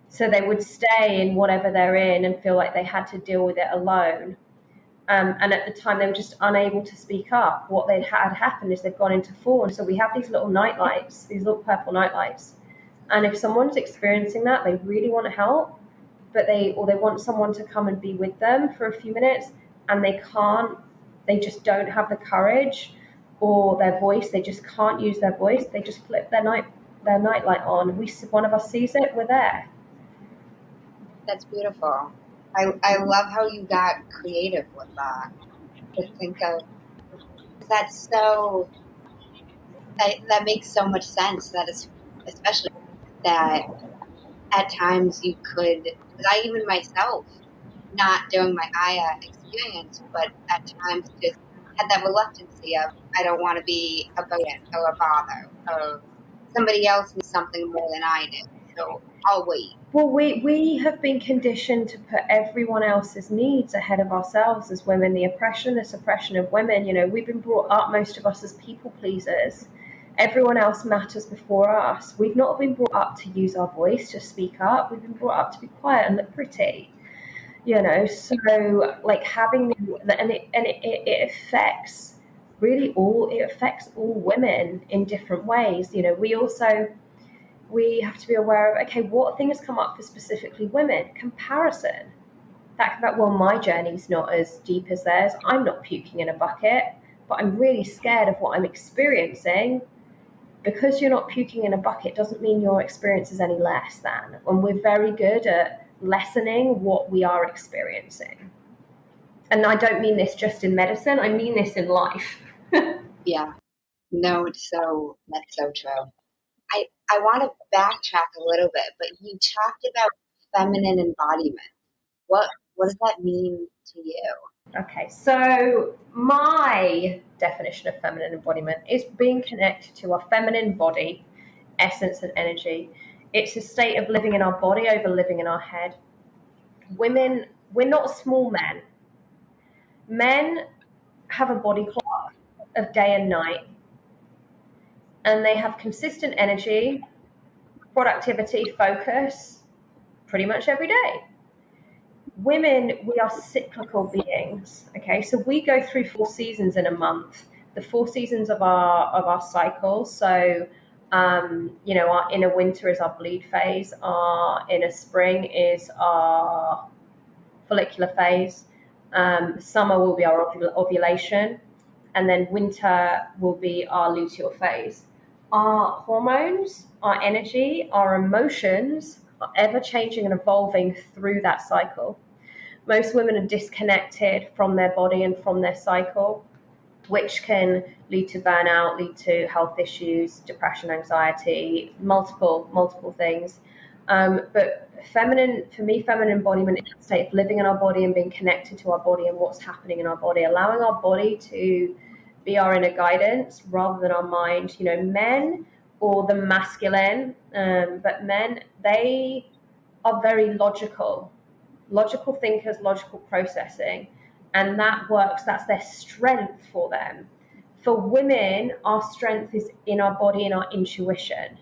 So they would stay in whatever they're in and feel like they had to deal with it alone. And at the time, they were just unable to speak up. What they had happened is they've gone into fall. And so we have these little night lights, these little purple night lights. And if someone's experiencing that, they really want to help, but they want someone to come and be with them for a few minutes, and they can't. They just don't have the courage, or their voice. They just can't use their voice. They just flip their night light on. One of us sees it. We're there. That's beautiful. I love how you got creative with that. To think of that's so that makes so much sense. That is especially that at times you could. Because I even myself, not during my Aya experience, but at times just had that reluctancy of I don't want to be a burden or a bother or somebody else needs something more than I do, so I'll wait. Well, we have been conditioned to put everyone else's needs ahead of ourselves as women. The oppression, the suppression of women. We've been brought up, most of us, as people pleasers. Everyone else matters before us. We've not been brought up to use our voice, to speak up. We've been brought up to be quiet and look pretty. So like having it affects it affects all women in different ways. We have to be aware of, okay, what things come up for specifically women? Comparison. That about, well, my journey's not as deep as theirs. I'm not puking in a bucket, but I'm really scared of what I'm experiencing. Because you're not puking in a bucket doesn't mean your experience is any less than. And we're very good at lessening what we are experiencing. And I don't mean this just in medicine, I mean this in life. Yeah. No, that's so true. I want to backtrack a little bit, but you talked about feminine embodiment. What does that mean to you? Okay, so my definition of feminine embodiment is being connected to our feminine body, essence, and energy. It's a state of living in our body over living in our head. Women, we're not small men. Men have a body clock of day and night, and they have consistent energy, productivity, focus pretty much every day. Women, we are cyclical beings. Okay, so we go through 4 seasons in a month, the 4 seasons of our cycle. So our inner winter is our bleed phase, our inner spring is our follicular phase, summer will be our ovulation, and then winter will be our luteal phase. Our hormones, our energy, our emotions are ever changing and evolving through that cycle. Most women are disconnected from their body and from their cycle, which can lead to burnout, lead to health issues, depression, anxiety, multiple things. But feminine embodiment is a state of living in our body and being connected to our body and what's happening in our body, allowing our body to be our inner guidance rather than our mind. Men or the masculine, but men, they are very logical thinkers, logical processing, and that works. That's their strength for them. For women, our strength is in our body and our intuition.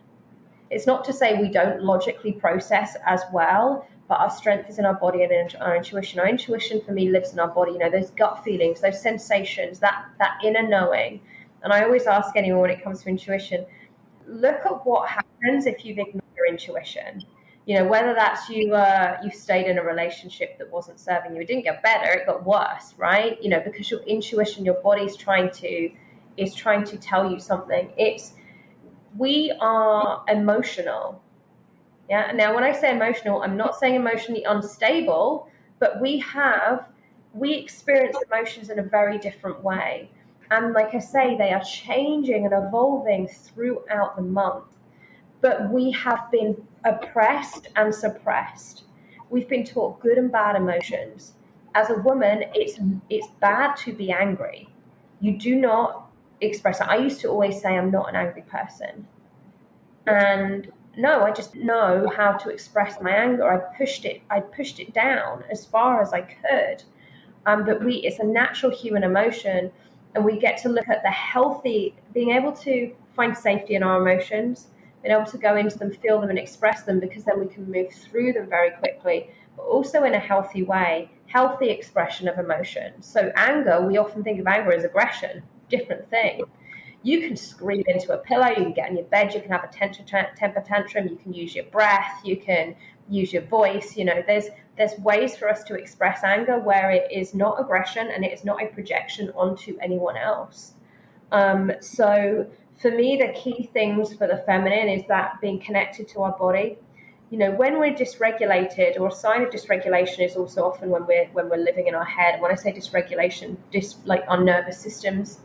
It's not to say we don't logically process as well, but our strength is in our body and in our intuition. Our intuition, for me, lives in our body. Those gut feelings, those sensations, that inner knowing. And I always ask anyone when it comes to intuition, look at what happens if you've ignored your intuition. Whether that's you stayed in a relationship that wasn't serving you. It didn't get better, it got worse, right? Because your intuition, your body's trying to tell you something. We are emotional. Yeah. Now, when I say emotional, I'm not saying emotionally unstable, but we experience emotions in a very different way. And like I say, they are changing and evolving throughout the month. But we have been oppressed and suppressed. We've been taught good and bad emotions. As a woman, it's bad to be angry. You do not express it. I used to always say I'm not an angry person. And no, I just know how to express my anger. I pushed it down as far as I could. But it's a natural human emotion. And we get to look at the healthy, being able to find safety in our emotions, being able to go into them, feel them, and express them, because then we can move through them very quickly, but also in a healthy way, healthy expression of emotion. So anger, we often think of anger as aggression, different thing. You can scream into a pillow, you can get in your bed, you can have a temper tantrum, you can use your breath, you can use your voice. There's ways for us to express anger where it is not aggression and it is not a projection onto anyone else. So for me, the key things for the feminine is that being connected to our body. When we're dysregulated, or a sign of dysregulation is also often when we're living in our head. When I say dysregulation, like our nervous system's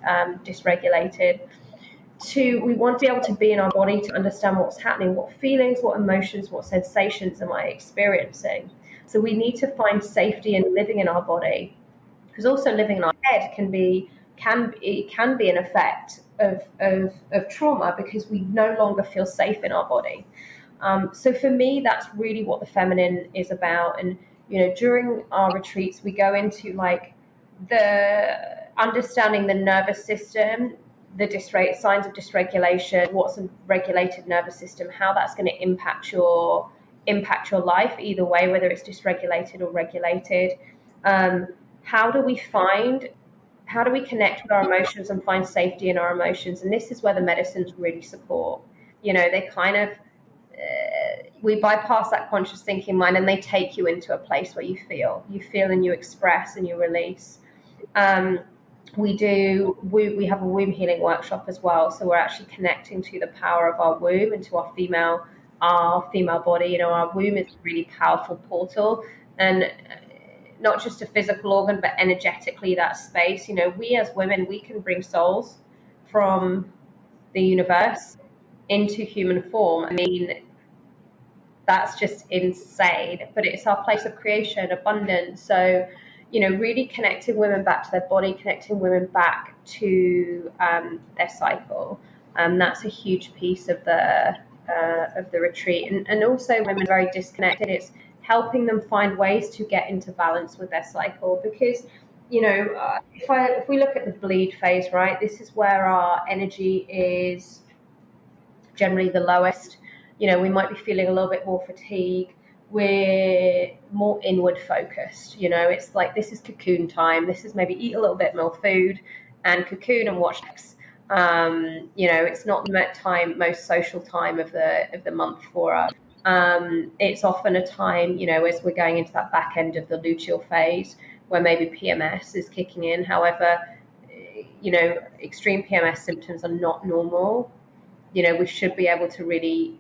dysregulated. We want to be able to be in our body to understand what's happening, what feelings, what emotions, what sensations am I experiencing. So we need to find safety in living in our body, because also living in our head can be an effect of trauma, because we no longer feel safe in our body. So for me, that's really what the feminine is about. And during our retreats, we go into like the understanding the nervous system, the signs of dysregulation, what's a regulated nervous system, how that's going to impact your life either way, whether it's dysregulated or regulated. How do we connect with our emotions and find safety in our emotions? And this is where the medicines really support. They kind of we bypass that conscious thinking mind, and they take you into a place where you feel and you express and you release. We have a womb healing workshop as well, so we're actually connecting to the power of our womb and to our female body. Our womb is a really powerful portal, and not just a physical organ, but energetically that space. We as women, we can bring souls from the universe into human form. I mean, that's just insane, but it's our place of creation, abundance. So really connecting women back to their body, connecting women back to their cycle. That's a huge piece of the retreat. And also women very disconnected. It's helping them find ways to get into balance with their cycle, because if we look at the bleed phase, right, this is where our energy is generally the lowest. We might be feeling a little bit more fatigue. We're more inward focused. It's like, this is cocoon time. This is maybe eat a little bit more food and cocoon and watch Netflix. It's not the most social time of the month for us. It's often a time, as we're going into that back end of the luteal phase, where maybe PMS is kicking in. However, extreme PMS symptoms are not normal. We should be able to really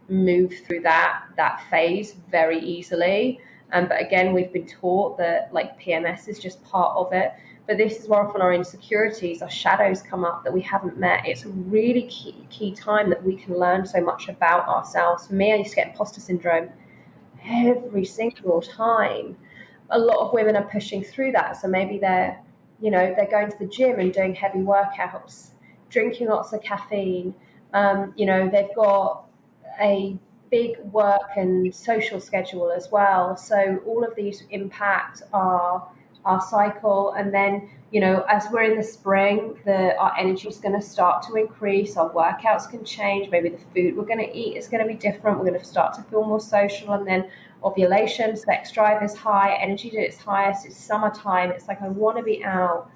move through that phase very easily. But again, we've been taught that like PMS is just part of it. But this is where often our insecurities, our shadows come up that we haven't met. It's a really key time that we can learn so much about ourselves. For me, I used to get imposter syndrome every single time. A lot of women are pushing through that. So maybe they're going to the gym and doing heavy workouts, drinking lots of caffeine. They've got a big work and social schedule as well. So all of these impact our cycle. And then, as we're in the spring, our energy is going to start to increase. Our workouts can change. Maybe the food we're going to eat is going to be different. We're going to start to feel more social. And then ovulation, sex drive is high, energy at its highest. It's summertime. It's like, I want to be out.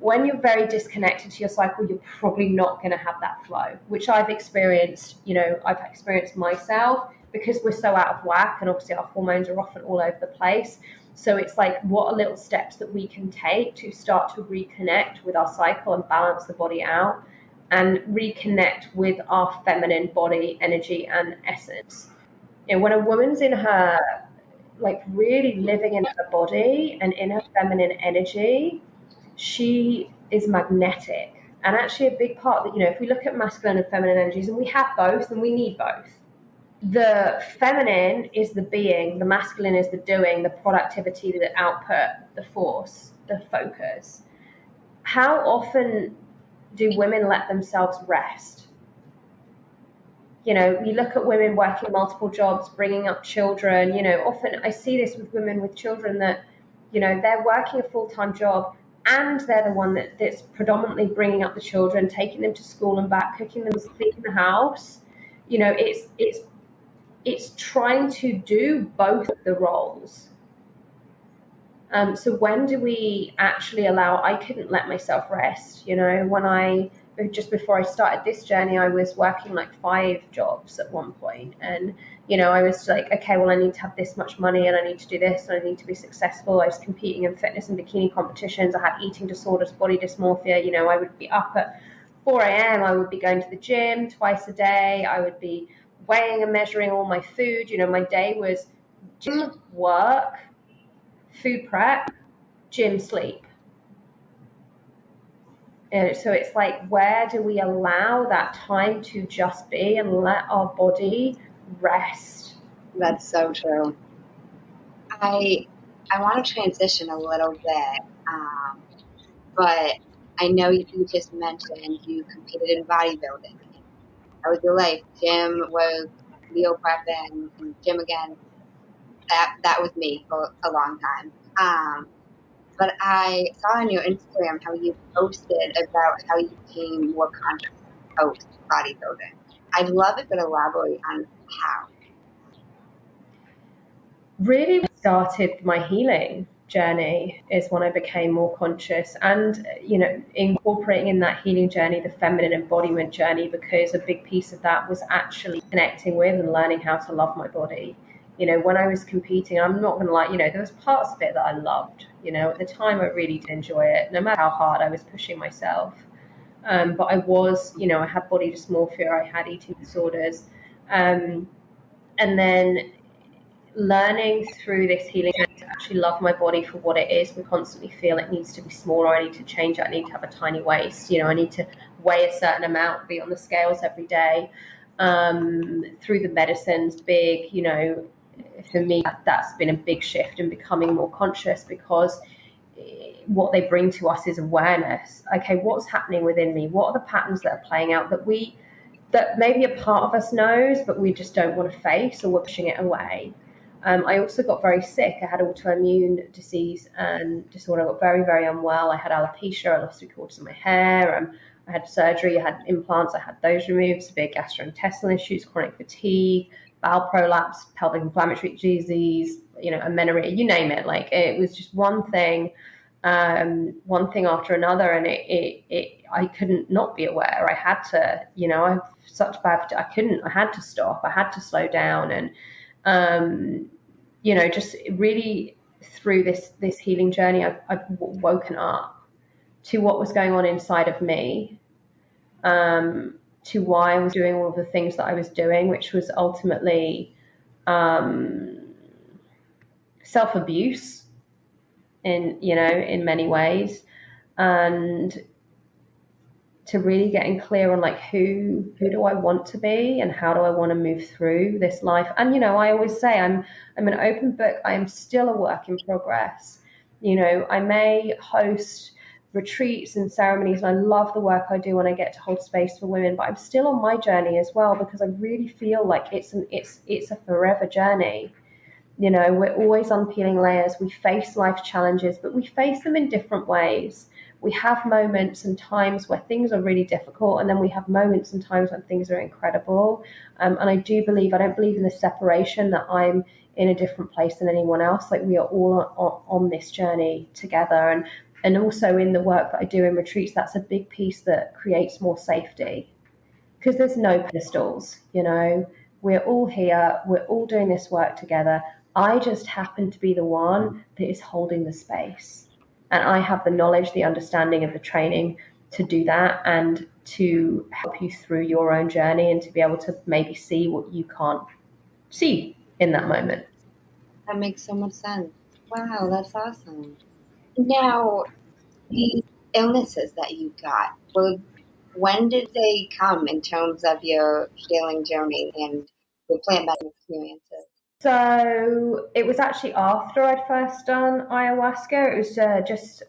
When you're very disconnected to your cycle, you're probably not going to have that flow, which I've experienced. I've experienced myself, because we're so out of whack, and obviously our hormones are often all over the place. So it's like, what are little steps that we can take to start to reconnect with our cycle and balance the body out and reconnect with our feminine body energy and essence. When a woman's in her, like, really living in her body and in her feminine energy, she is magnetic. And actually a big part that, if we look at masculine and feminine energies, and we have both and we need both. The feminine is the being, the masculine is the doing, the productivity, the output, the force, the focus. How often do women let themselves rest? We look at women working multiple jobs, bringing up children. Often I see this with women with children that, they're working a full-time job and they're the one that's predominantly bringing up the children, taking them to school and back, cooking them, cleaning the house. You know, it's trying to do both the roles. So when do we actually allow? I couldn't let myself rest. You know, just before I started this journey, I was working like 5 jobs at one point, and you know, I was like, okay, well, I need to have this much money, and I need to do this, and I need to be successful. I was competing in fitness and bikini competitions. I had eating disorders, body dysmorphia. You know, I would be up at 4 a.m. I would be going to the gym twice a day. I would be weighing and measuring all my food. You know, my day was gym, work, food prep, gym, sleep. And so it's like, where do we allow that time to just be and let our body rest? That's so true. I want to transition a little bit, but I know you just mentioned you competed in bodybuilding. That was your life. Gym was meal prepping and gym again. That was me for a long time. But I saw on your Instagram how you posted about how you became more conscious post bodybuilding. I'd love if you could elaborate on how. Really started my healing journey is when I became more conscious, and you know, incorporating in that healing journey the feminine embodiment journey, because a big piece of that was actually connecting with and learning how to love my body. You know, when I was competing, I'm not gonna lie, you know, there was parts of it that I loved. You know, at the time I really did enjoy it, no matter how hard I was pushing myself. But I was, you know, I had body dysmorphia, I had eating disorders, and then learning through this healing to actually love my body for what it is. We constantly feel it needs to be smaller. I need to change it. I need to have a tiny waist. You know, I need to weigh a certain amount, be on the scales every day. Through the medicines, big, you know, for me, that's been a big shift in becoming more conscious, because what they bring to us is awareness. Okay, what's happening within me? What are the patterns that are playing out that maybe a part of us knows, but we just don't want to face, or we're pushing it away. I also got very sick. I had autoimmune disease and disorder. I got very, very unwell. I had alopecia. I lost 3/4 of my hair. I had surgery. I had implants. I had those removed. Severe gastrointestinal issues, chronic fatigue, bowel prolapse, pelvic inflammatory disease, you know, amenorrhea, you name it. Like, it was just one thing after another, and I couldn't not be aware. I had to, you know, I have such bad, I had to stop. I had to slow down, and you know, just really through this healing journey, I've woken up to what was going on inside of me, to why I was doing all of the things that I was doing, which was ultimately self-abuse in many ways, and to really getting clear on like who do I want to be, and how do I want to move through this life. And you know, I always say I'm an open book. I am still a work in progress. You know, I may host retreats and ceremonies, and I love the work I do when I get to hold space for women, but I'm still on my journey as well, because I really feel like it's a forever journey. You know, we're always unpeeling layers. We face life challenges, but we face them in different ways. We have moments and times where things are really difficult, and then we have moments and times when things are incredible. And I don't believe in the separation, that I'm in a different place than anyone else. Like, we are all on this journey together. And also in the work that I do in retreats, that's a big piece that creates more safety, because there's no pedestals, you know. We're all here, we're all doing this work together. I just happen to be the one that is holding the space. And I have the knowledge, the understanding of the training to do that, and to help you through your own journey, and to be able to maybe see what you can't see in that moment. That makes so much sense. Wow, that's awesome. Now, these illnesses that you got, well, when did they come in terms of your healing journey and your plant medicine experiences? So it was actually after I'd first done ayahuasca. It was just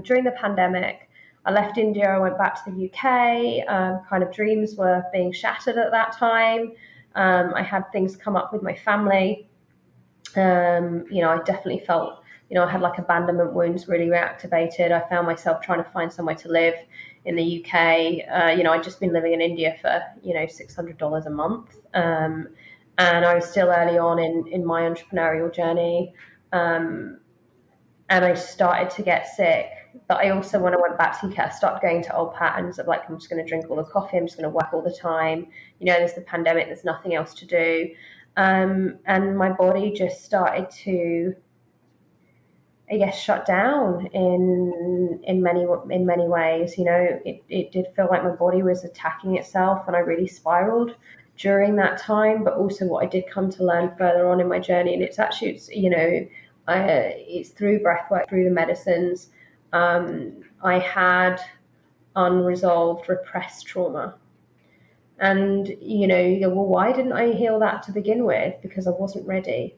during the pandemic. I left India, I went back to the UK. Kind of dreams were being shattered at that time. I had things come up with my family. You know, I definitely felt I had like abandonment wounds really reactivated. I found myself trying to find somewhere to live in the UK. I'd just been living in India for, $600 a month. And I was still early on in my entrepreneurial journey. And I started to get sick. But I also, when I went back to UK, I started going to old patterns of like, I'm just going to drink all the coffee, I'm just going to work all the time. There's the pandemic, there's nothing else to do. And my body just started to, I guess, shut down in many ways. It did feel like my body was attacking itself, and I really spiraled during that time. But also, what I did come to learn further on in my journey, and it's through breathwork, through the medicines. I had unresolved, repressed trauma. And, you go, well, why didn't I heal that to begin with? Because I wasn't ready.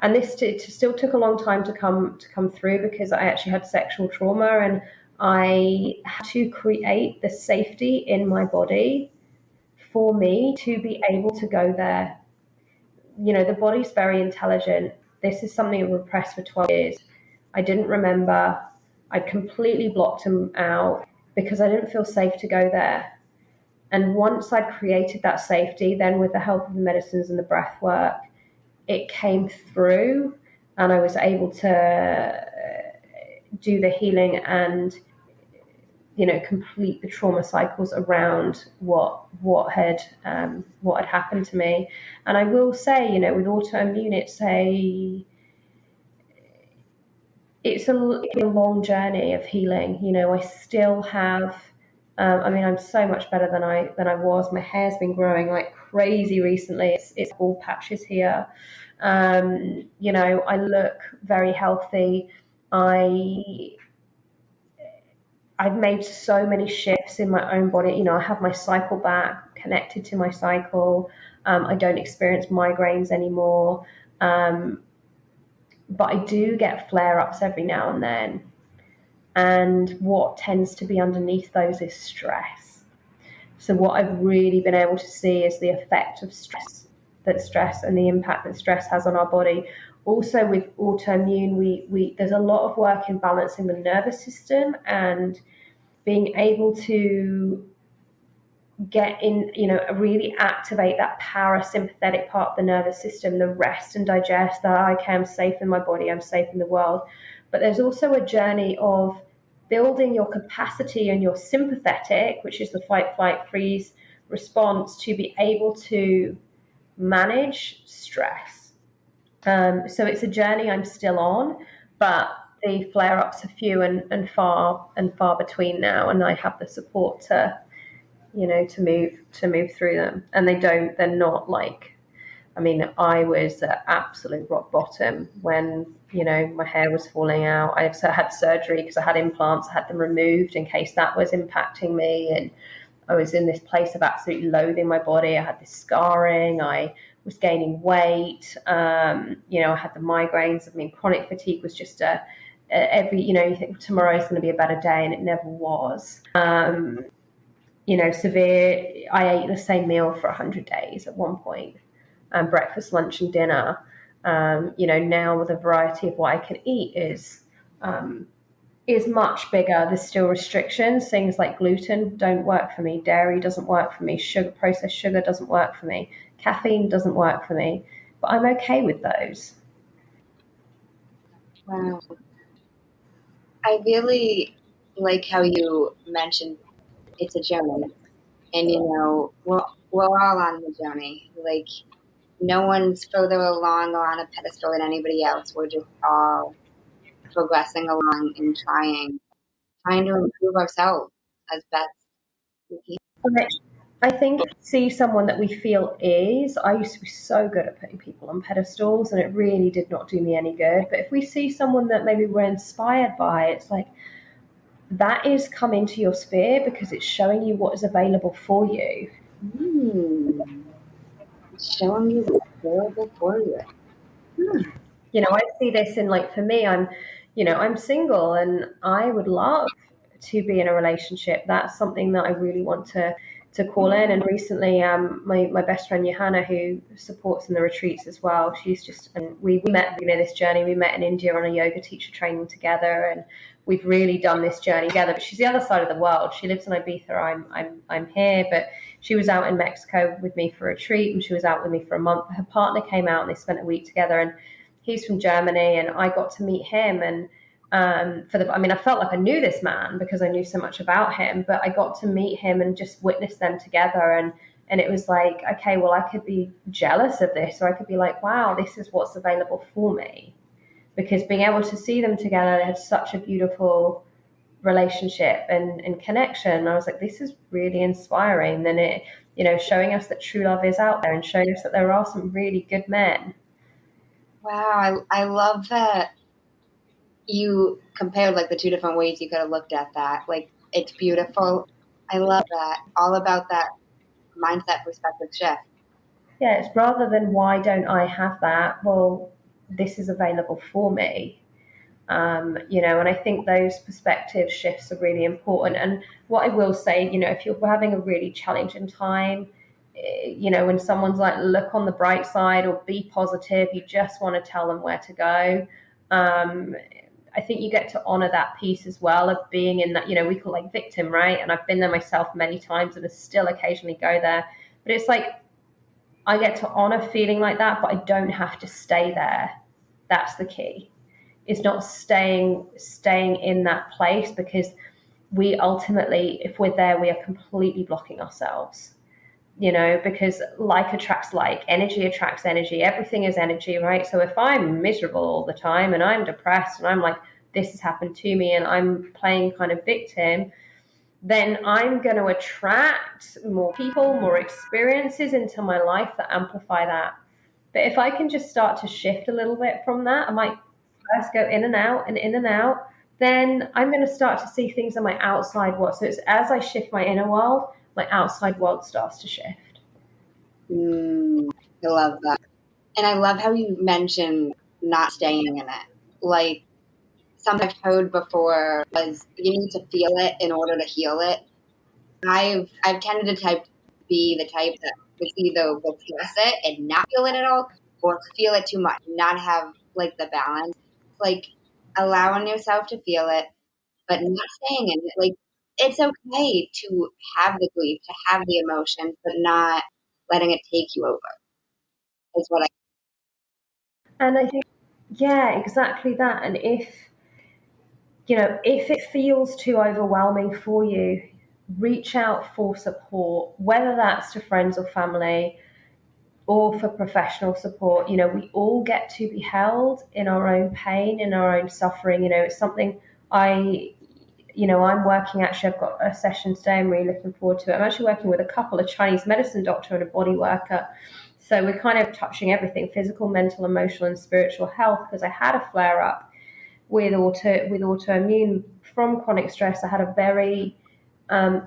And this still took a long time to come through, because I actually had sexual trauma, and I had to create the safety in my body for me to be able to go there. The body's very intelligent. This is something I repressed for 12 years. I didn't remember. I completely blocked them out because I didn't feel safe to go there. And once I'd created that safety, then with the help of the medicines and the breath work, it came through, and I was able to do the healing and, complete the trauma cycles around what had happened to me. And I will say, with autoimmune, it's a long journey of healing. I still have. I'm so much better than I was. My hair's been growing like crazy recently. It's all patches here. I look very healthy. I've made so many shifts in my own body. I have my cycle back, connected to my cycle. I don't experience migraines anymore. But I do get flare-ups every now and then. And what tends to be underneath those is stress. So what I've really been able to see is the effect of stress and the impact that stress has on our body. Also with autoimmune, we there's a lot of work in balancing the nervous system and being able to get in, really activate that parasympathetic part of the nervous system, the rest and digest, that okay, I'm safe in my body, I'm safe in the world. But there's also a journey of building your capacity and your sympathetic, which is the fight, flight, freeze response, to be able to manage stress. So it's a journey I'm still on, but the flare-ups are few and far between now, and I have the support to move through them. And they're not like, I was at absolute rock bottom when, my hair was falling out. I had surgery because I had implants. I had them removed in case that was impacting me. And I was in this place of absolutely loathing my body. I had this scarring. I was gaining weight. I had the migraines. Chronic fatigue was just every, you think tomorrow's going to be a better day, and it never was. Severe. I ate the same meal for 100 days at one point, breakfast, lunch, and dinner. Now the variety of what I can eat is much bigger. There's still restrictions. Things like gluten don't work for me. Dairy doesn't work for me. Processed sugar doesn't work for me. Caffeine doesn't work for me. But I'm okay with those. Wow. I really like how you mentioned it's a journey, and we're all on the journey. Like, no one's further along or on a pedestal than anybody else. We're just all progressing along and trying to improve ourselves as best we can. I think see someone that we feel is. I used to be so good at putting people on pedestals, and it really did not do me any good. But if we see someone that maybe we're inspired by, it's like, that is come into your sphere because it's showing you what is available for you. It's showing you what's available for you. I see this in, like, for me, I'm single, and I would love to be in a relationship. That's something that I really want to to call in. And recently, my best friend Johanna, who supports in the retreats as well, she's just, and we met, this journey. We met in India on a yoga teacher training together, and we've really done this journey together. But she's the other side of the world. She lives in Ibiza. I'm here, but she was out in Mexico with me for a retreat, and she was out with me for a month. Her partner came out, and they spent a week together. And he's from Germany, and I got to meet him. And I felt like I knew this man because I knew so much about him, but I got to meet him and just witness them together. And it was like, okay, well, I could be jealous of this, or I could be like, wow, this is what's available for me. Because being able to see them together, they had such a beautiful relationship and connection. I was like, this is really inspiring. Then it, showing us that true love is out there and showing us that there are some really good men. Wow, I love that you compared like the two different ways you could have looked at that. Like, it's beautiful. I love that. All about that mindset perspective shift. Yeah, it's rather than why don't I have that? Well, this is available for me. And I think those perspective shifts are really important. And what I will say, if you're having a really challenging time, when someone's like, look on the bright side or be positive, you just want to tell them where to go. I think you get to honor that piece as well of being in that, we call like victim, right? And I've been there myself many times and I still occasionally go there. But it's like, I get to honor feeling like that, but I don't have to stay there. That's the key. It's not staying in that place, because we ultimately, if we're there, we are completely blocking ourselves. Because like attracts like, energy attracts energy, everything is energy, right? So if I'm miserable all the time and I'm depressed and I'm like, this has happened to me, and I'm playing kind of victim, then I'm going to attract more people, more experiences into my life that amplify that. But if I can just start to shift a little bit from that, I might first go in and out and in and out, then I'm going to start to see things in my outside world. So it's as I shift my inner world, my outside world starts to shift. I love that. And I love how you mentioned not staying in it. Like, something I've heard before was you need to feel it in order to heal it. I've tended to be the type that would either repress it and not feel it at all, or feel it too much, not have like the balance. Like, allowing yourself to feel it, but not staying in it. Like, it's okay to have the grief, to have the emotions, but not letting it take you over. Is what I. And I think, yeah, exactly that. And if it feels too overwhelming for you, reach out for support, whether that's to friends or family or for professional support. We all get to be held in our own pain, in our own suffering. It's something I'm working, actually, I've got a session today. I'm really looking forward to it. I'm actually working with a couple, a Chinese medicine doctor and a body worker. So we're kind of touching everything: physical, mental, emotional, and spiritual health, because I had a flare up with autoimmune from chronic stress. I had a very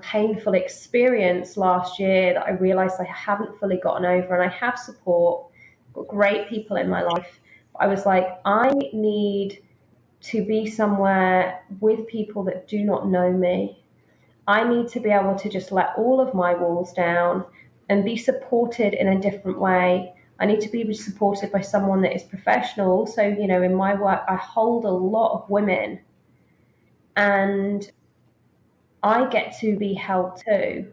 painful experience last year that I realized I haven't fully gotten over, and I have support, got great people in my life. I was like, I need to be somewhere with people that do not know me. I need to be able to just let all of my walls down and be supported in a different way. I need to be supported by someone that is professional. So, in my work, I hold a lot of women, and I get to be held too.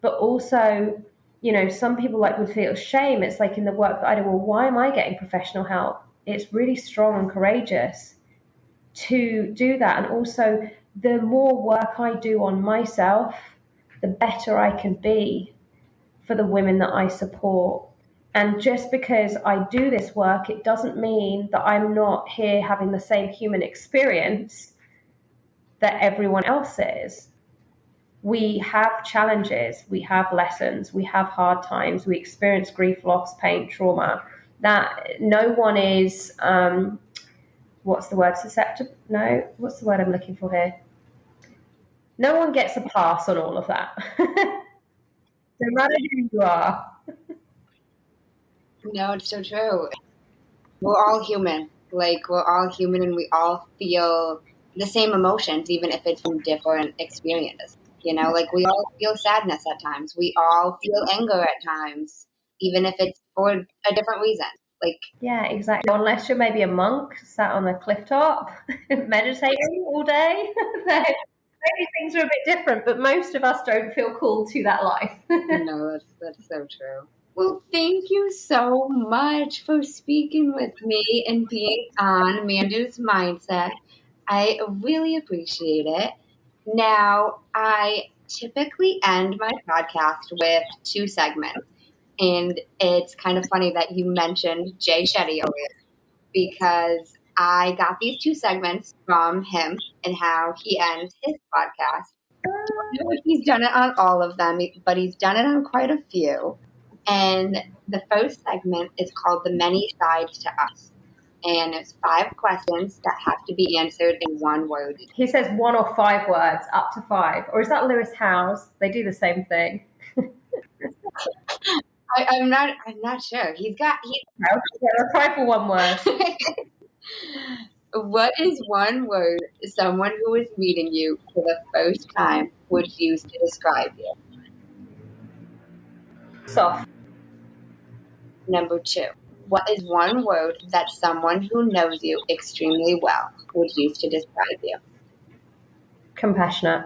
But also, some people would feel shame. It's like in the work that I do, well, why am I getting professional help? It's really strong and courageous to do that. And also, the more work I do on myself, the better I can be for the women that I support. And just because I do this work, it doesn't mean that I'm not here having the same human experience that everyone else is. We have challenges, we have lessons, we have hard times, we experience grief, loss, pain, trauma. That no one is, what's the word, susceptible? No, what's the word I'm looking for here? No one gets a pass on all of that. No matter who you are. No, it's so true. We're all human. Like, we're all human, and we all feel the same emotions, even if it's from different experiences. You know, like we all feel sadness at times. We all feel anger at times, even if it's for a different reason. Like, Yeah, exactly. Unless you're maybe a monk sat on a cliff top meditating all day, then maybe things are a bit different. But most of us don't feel called to that life. no, that's so true. Well, thank you so much for speaking with me and being on Manda's Mindset. I really appreciate it. Now, I typically end my podcast with two segments. And it's kind of funny that you mentioned Jay Shetty earlier because I got these two segments from him and how he ends his podcast. I know he's done it on all of them, but he's done it on quite a few. And the first segment is called The Many Sides to Us. And it's 5 questions that have to be answered in one word. He says 1 or 5 words, up to 5. Or is that Lewis Howes? They do the same thing. I'm not sure. He's I'll try for 1 word. What is one word someone who is meeting you for the first time would use to describe you? Soft. Number 2. What is one word that someone who knows you extremely well would use to describe you? Compassionate.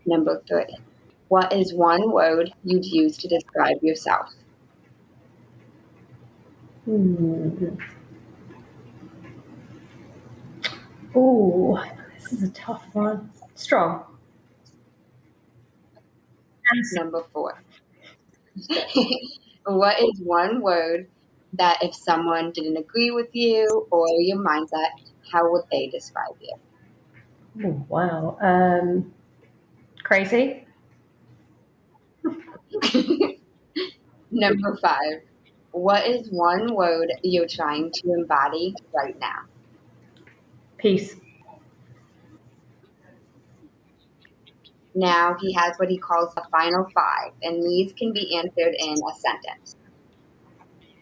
Number 3. What is one word you'd use to describe yourself? Ooh, this is a tough one. Strong. Number 4. What is one word that if someone didn't agree with you or your mindset, how would they describe you? Ooh, wow. Crazy. Number 5. What is one word you're trying to embody right now? Peace. Now he has what he calls the final 5, and these can be answered in a sentence.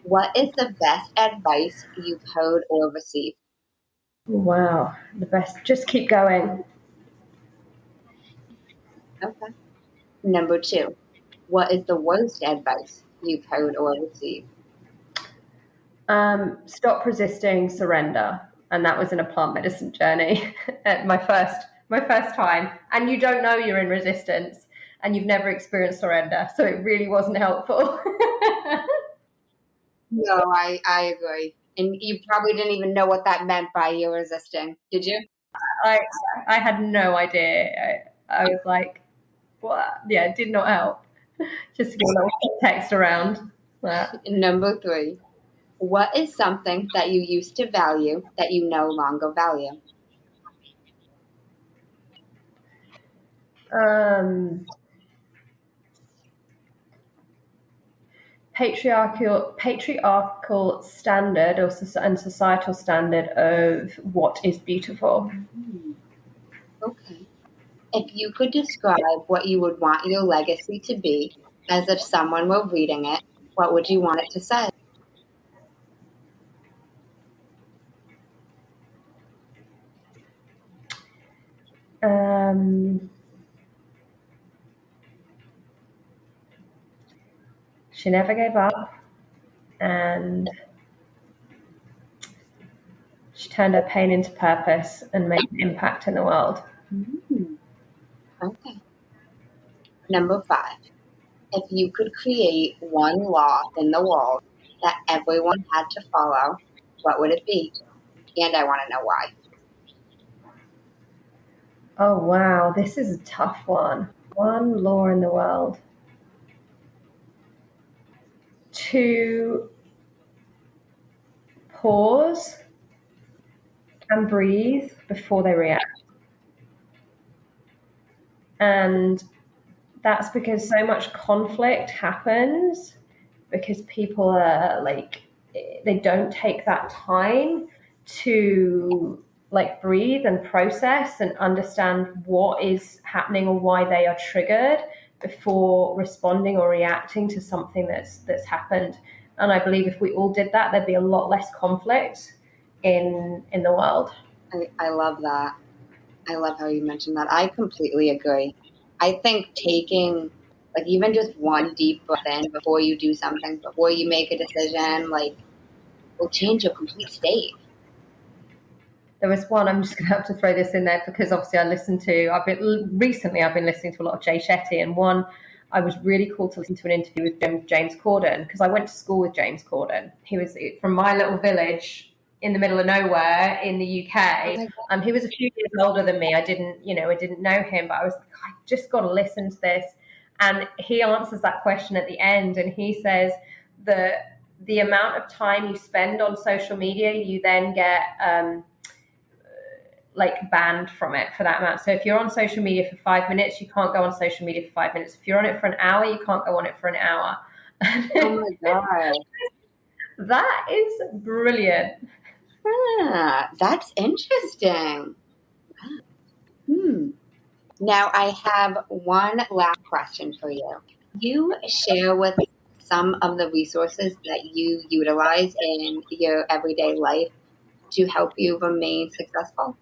What is the best advice you've heard or received? Wow. The best. Just keep going. Okay. Number 2. What is the worst advice you've heard or received? Stop resisting, surrender. And that was in a plant medicine journey at my first time. And you don't know you're in resistance and you've never experienced surrender. So it really wasn't helpful. No, I agree. And you probably didn't even know what that meant by you resisting, did you? I had no idea. I was like, what? Yeah, it did not help. Just to get a little text around that. Number 3. What is something that you used to value that you no longer value? Patriarchal standard and societal standard of what is beautiful. Okay. If you could describe what you would want your legacy to be as if someone were reading it, what would you want it to say? She never gave up and she turned her pain into purpose and made an impact in the world. Okay. Number 5. If you could create one law in the world that everyone had to follow, what would it be? And I want to know why. Oh, wow. This is a tough one. One law in the world. To pause and breathe before they react. And that's because so much conflict happens because people are like, they don't take that time to like breathe and process and understand what is happening or why they are triggered before responding or reacting to something that's happened. And I believe if we all did that, there'd be a lot less conflict in the world. I love that. I love how you mentioned that. I completely agree. I think taking like even just one deep breath in before you do something, before you make a decision, like will change your complete state. There was one, I'm just going to have to throw this in there because obviously I've been listening to a lot of Jay Shetty, and one, I was really cool to listen to an interview with James Corden because I went to school with James Corden. He was from my little village in the middle of nowhere in the UK. He was a few years older than me. I didn't know him, but I was like, I just got to listen to this. And he answers that question at the end, and he says that the amount of time you spend on social media, you then get like banned from it for that amount. So if you're on social media for 5 minutes, you can't go on social media for 5 minutes. If you're on it for an hour, you can't go on it for an hour. Oh my God. That is brilliant. That's interesting. Now I have one last question for you. You share with some of the resources that you utilize in your everyday life to help you remain successful?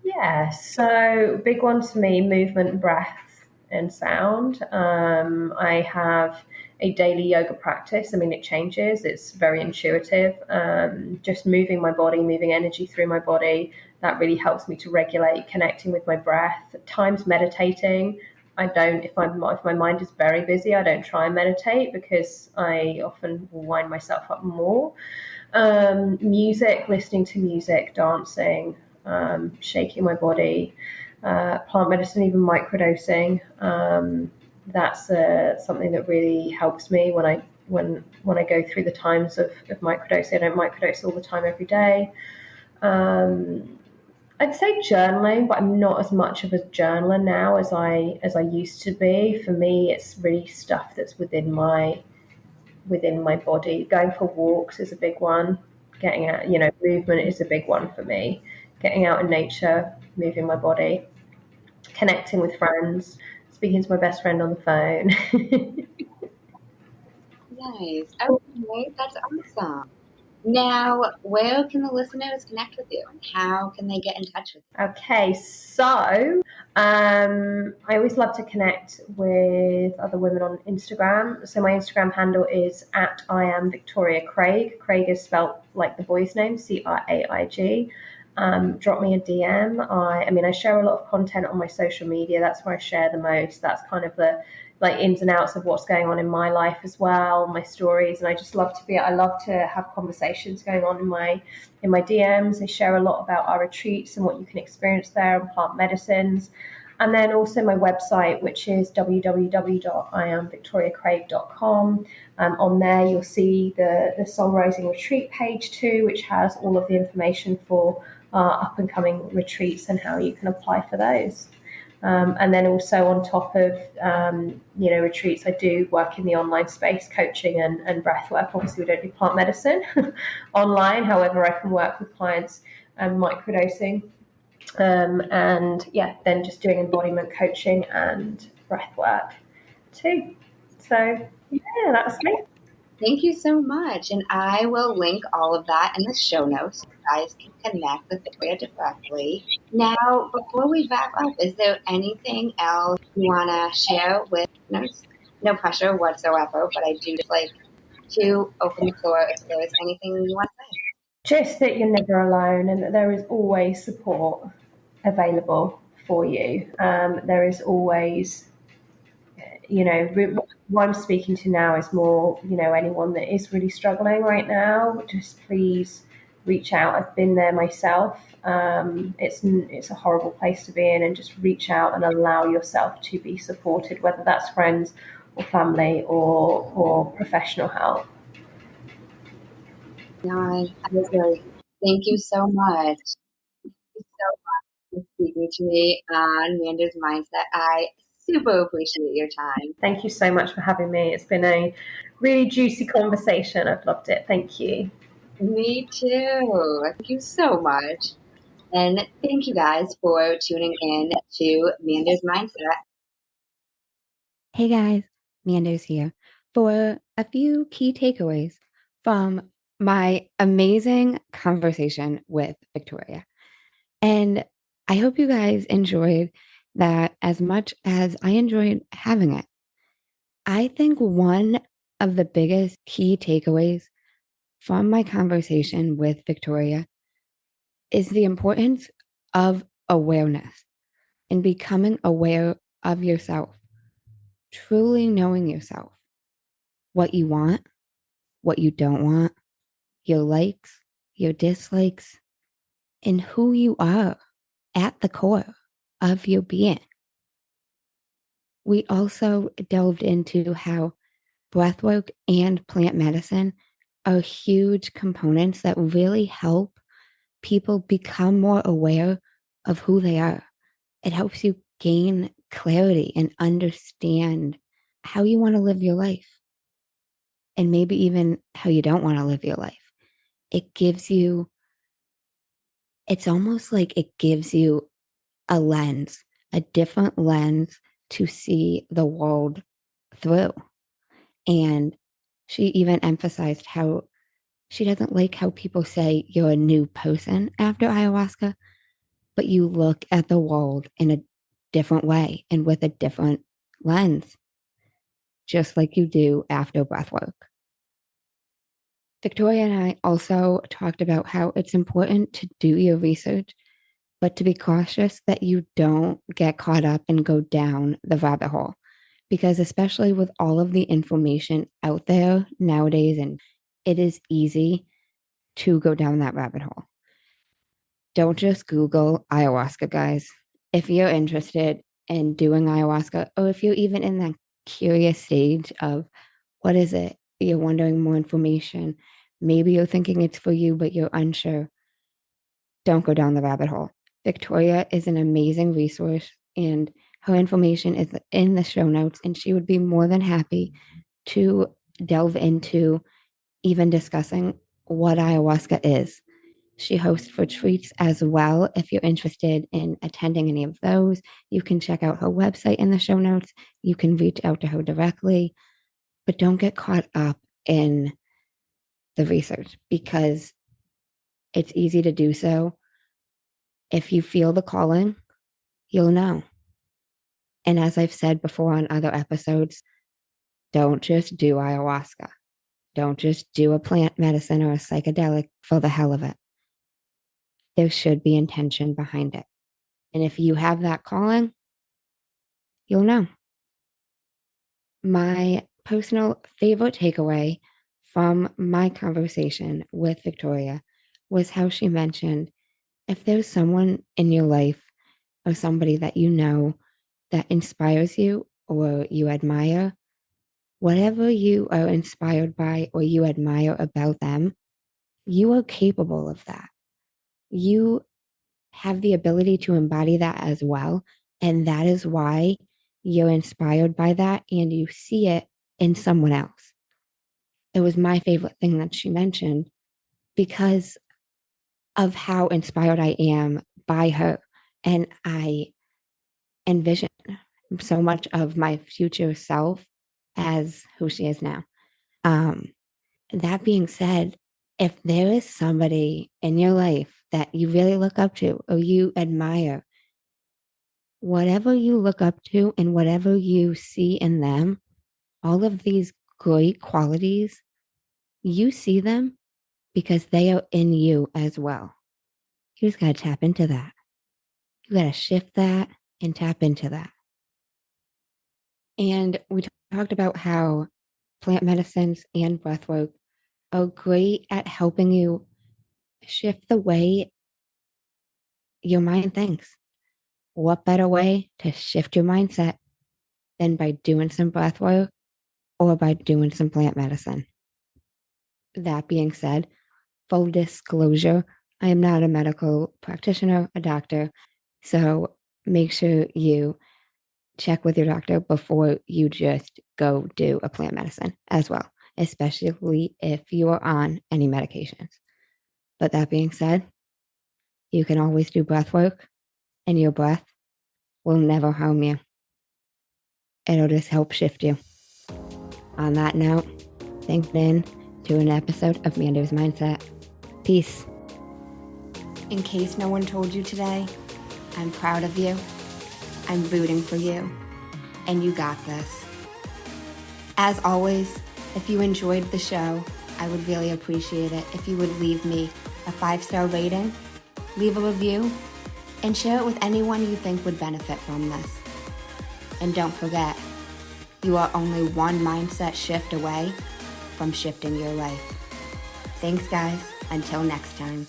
Yeah, so big one to me, movement, breath, and sound. I have a daily yoga practice. I mean, it changes. It's very intuitive. Just moving my body, moving energy through my body. That really helps me to regulate, connecting with my breath. At times meditating. I don't. If my mind is very busy, I don't try and meditate because I often wind myself up more. Music, listening to music, dancing, shaking my body, plant medicine, even microdosing. That's something that really helps me when I go through the times of microdosing. I don't microdose all the time every day. I'd say journaling, but I'm not as much of a journaler now as I used to be. For me, it's really stuff that's within my body. Going for walks is a big one. Getting out, movement is a big one for me. Getting out in nature, moving my body, connecting with friends, speaking to my best friend on the phone. Nice. Okay, that's awesome. Now, where can the listeners connect with you and how can they get in touch with you? Okay, so I always love to connect with other women on Instagram. So my Instagram handle is at I am Victoria Craig. Craig is spelled like the boy's name, Craig. Drop me a DM. I share a lot of content on my social media. That's where I share the most. That's kind of the like ins and outs of what's going on in my life as well, my stories. And I love to have conversations going on in my DMs. I share a lot about our retreats and what you can experience there and plant medicines. And then also my website, which is www.iamvictoriacraig.com. On there, you'll see the Soul Rising Retreat page too, which has all of the information for up and coming retreats and how you can apply for those. And then also on top of retreats, I do work in the online space, coaching and breath work. Obviously, we don't do plant medicine online. However, I can work with clients microdosing, then just doing embodiment coaching and breath work too. So yeah, that's me. Thank you so much. And I will link all of that in the show notes so you guys can connect with Victoria directly. Now, before we wrap up, is there anything else you want to share with listeners? No pressure whatsoever, but I do just like to open the floor if there's anything you want to say. Just that you're never alone and that there is always support available for you. There is always, what I'm speaking to now is more, anyone that is really struggling right now, just please reach out. I've been there myself. It's a horrible place to be in, and just reach out and allow yourself to be supported, whether that's friends or family or professional help. No, I agree. Thank you so much. Thank you so much for speaking to me on Manda's Mindset. I super appreciate your time. Thank you so much for having me. It's been a really juicy conversation. I've loved it. Thank you. Me too. Thank you so much. And thank you guys for tuning in to Manda's Mindset. Hey guys, Mando's here for a few key takeaways from my amazing conversation with Victoria. And I hope you guys enjoyed that as much as I enjoyed having it. I think one of the biggest key takeaways from my conversation with Victoria is the importance of awareness and becoming aware of yourself, truly knowing yourself, what you want, what you don't want, your likes, your dislikes, and who you are at the core of your being. We also delved into how breathwork and plant medicine are huge components that really help people become more aware of who they are. It helps you gain clarity and understand how you want to live your life, and maybe even how you don't want to live your life. It gives you, it's almost like it gives you a lens, a different lens to see the world through. And she even emphasized how she doesn't like how people say you're a new person after ayahuasca, but you look at the world in a different way and with a different lens, just like you do after breathwork. Victoria and I also talked about how it's important to do your research, but to be cautious that you don't get caught up and go down the rabbit hole. Because especially with all of the information out there nowadays, and it is easy to go down that rabbit hole. Don't just Google ayahuasca, guys. If you're interested in doing ayahuasca, or if you're even in that curious stage of what is it, you're wondering more information, maybe you're thinking it's for you, but you're unsure, don't go down the rabbit hole. Victoria is an amazing resource, and her information is in the show notes, and she would be more than happy to delve into even discussing what ayahuasca is. She hosts retreats as well. If you're interested in attending any of those, you can check out her website in the show notes. You can reach out to her directly, but don't get caught up in the research because it's easy to do so. If you feel the calling, you'll know. And as I've said before on other episodes, don't just do ayahuasca. Don't just do a plant medicine or a psychedelic for the hell of it. There should be intention behind it. And if you have that calling, you'll know. My personal favorite takeaway from my conversation with Victoria was how she mentioned if there's someone in your life or somebody that you know that inspires you or you admire, whatever you are inspired by or you admire about them, you are capable of that. You have the ability to embody that as well. And that is why you're inspired by that and you see it in someone else. It was my favorite thing that she mentioned because of how inspired I am by her. And I envision so much of my future self as who she is now. That being said, if there is somebody in your life that you really look up to or you admire, whatever you look up to and whatever you see in them, all of these great qualities, you see them because they are in you as well. You just got to tap into that. You got to shift that and tap into that. And we talked about how plant medicines and breathwork are great at helping you shift the way your mind thinks. What better way to shift your mindset than by doing some breathwork or by doing some plant medicine? That being said, full disclosure, I am not a medical practitioner, a doctor. So make sure you check with your doctor before you just go do a plant medicine as well, especially if you are on any medications. But that being said, you can always do breath work, and your breath will never harm you. It'll just help shift you. On that note, thanks in to an episode of Mando's Mindset. Peace. In case no one told you today, I'm proud of you. I'm rooting for you. And you got this. As always, if you enjoyed the show, I would really appreciate it if you would leave me a 5-star rating, leave a review, and share it with anyone you think would benefit from this. And don't forget, you are only one mindset shift away from shifting your life. Thanks, guys. Until next time.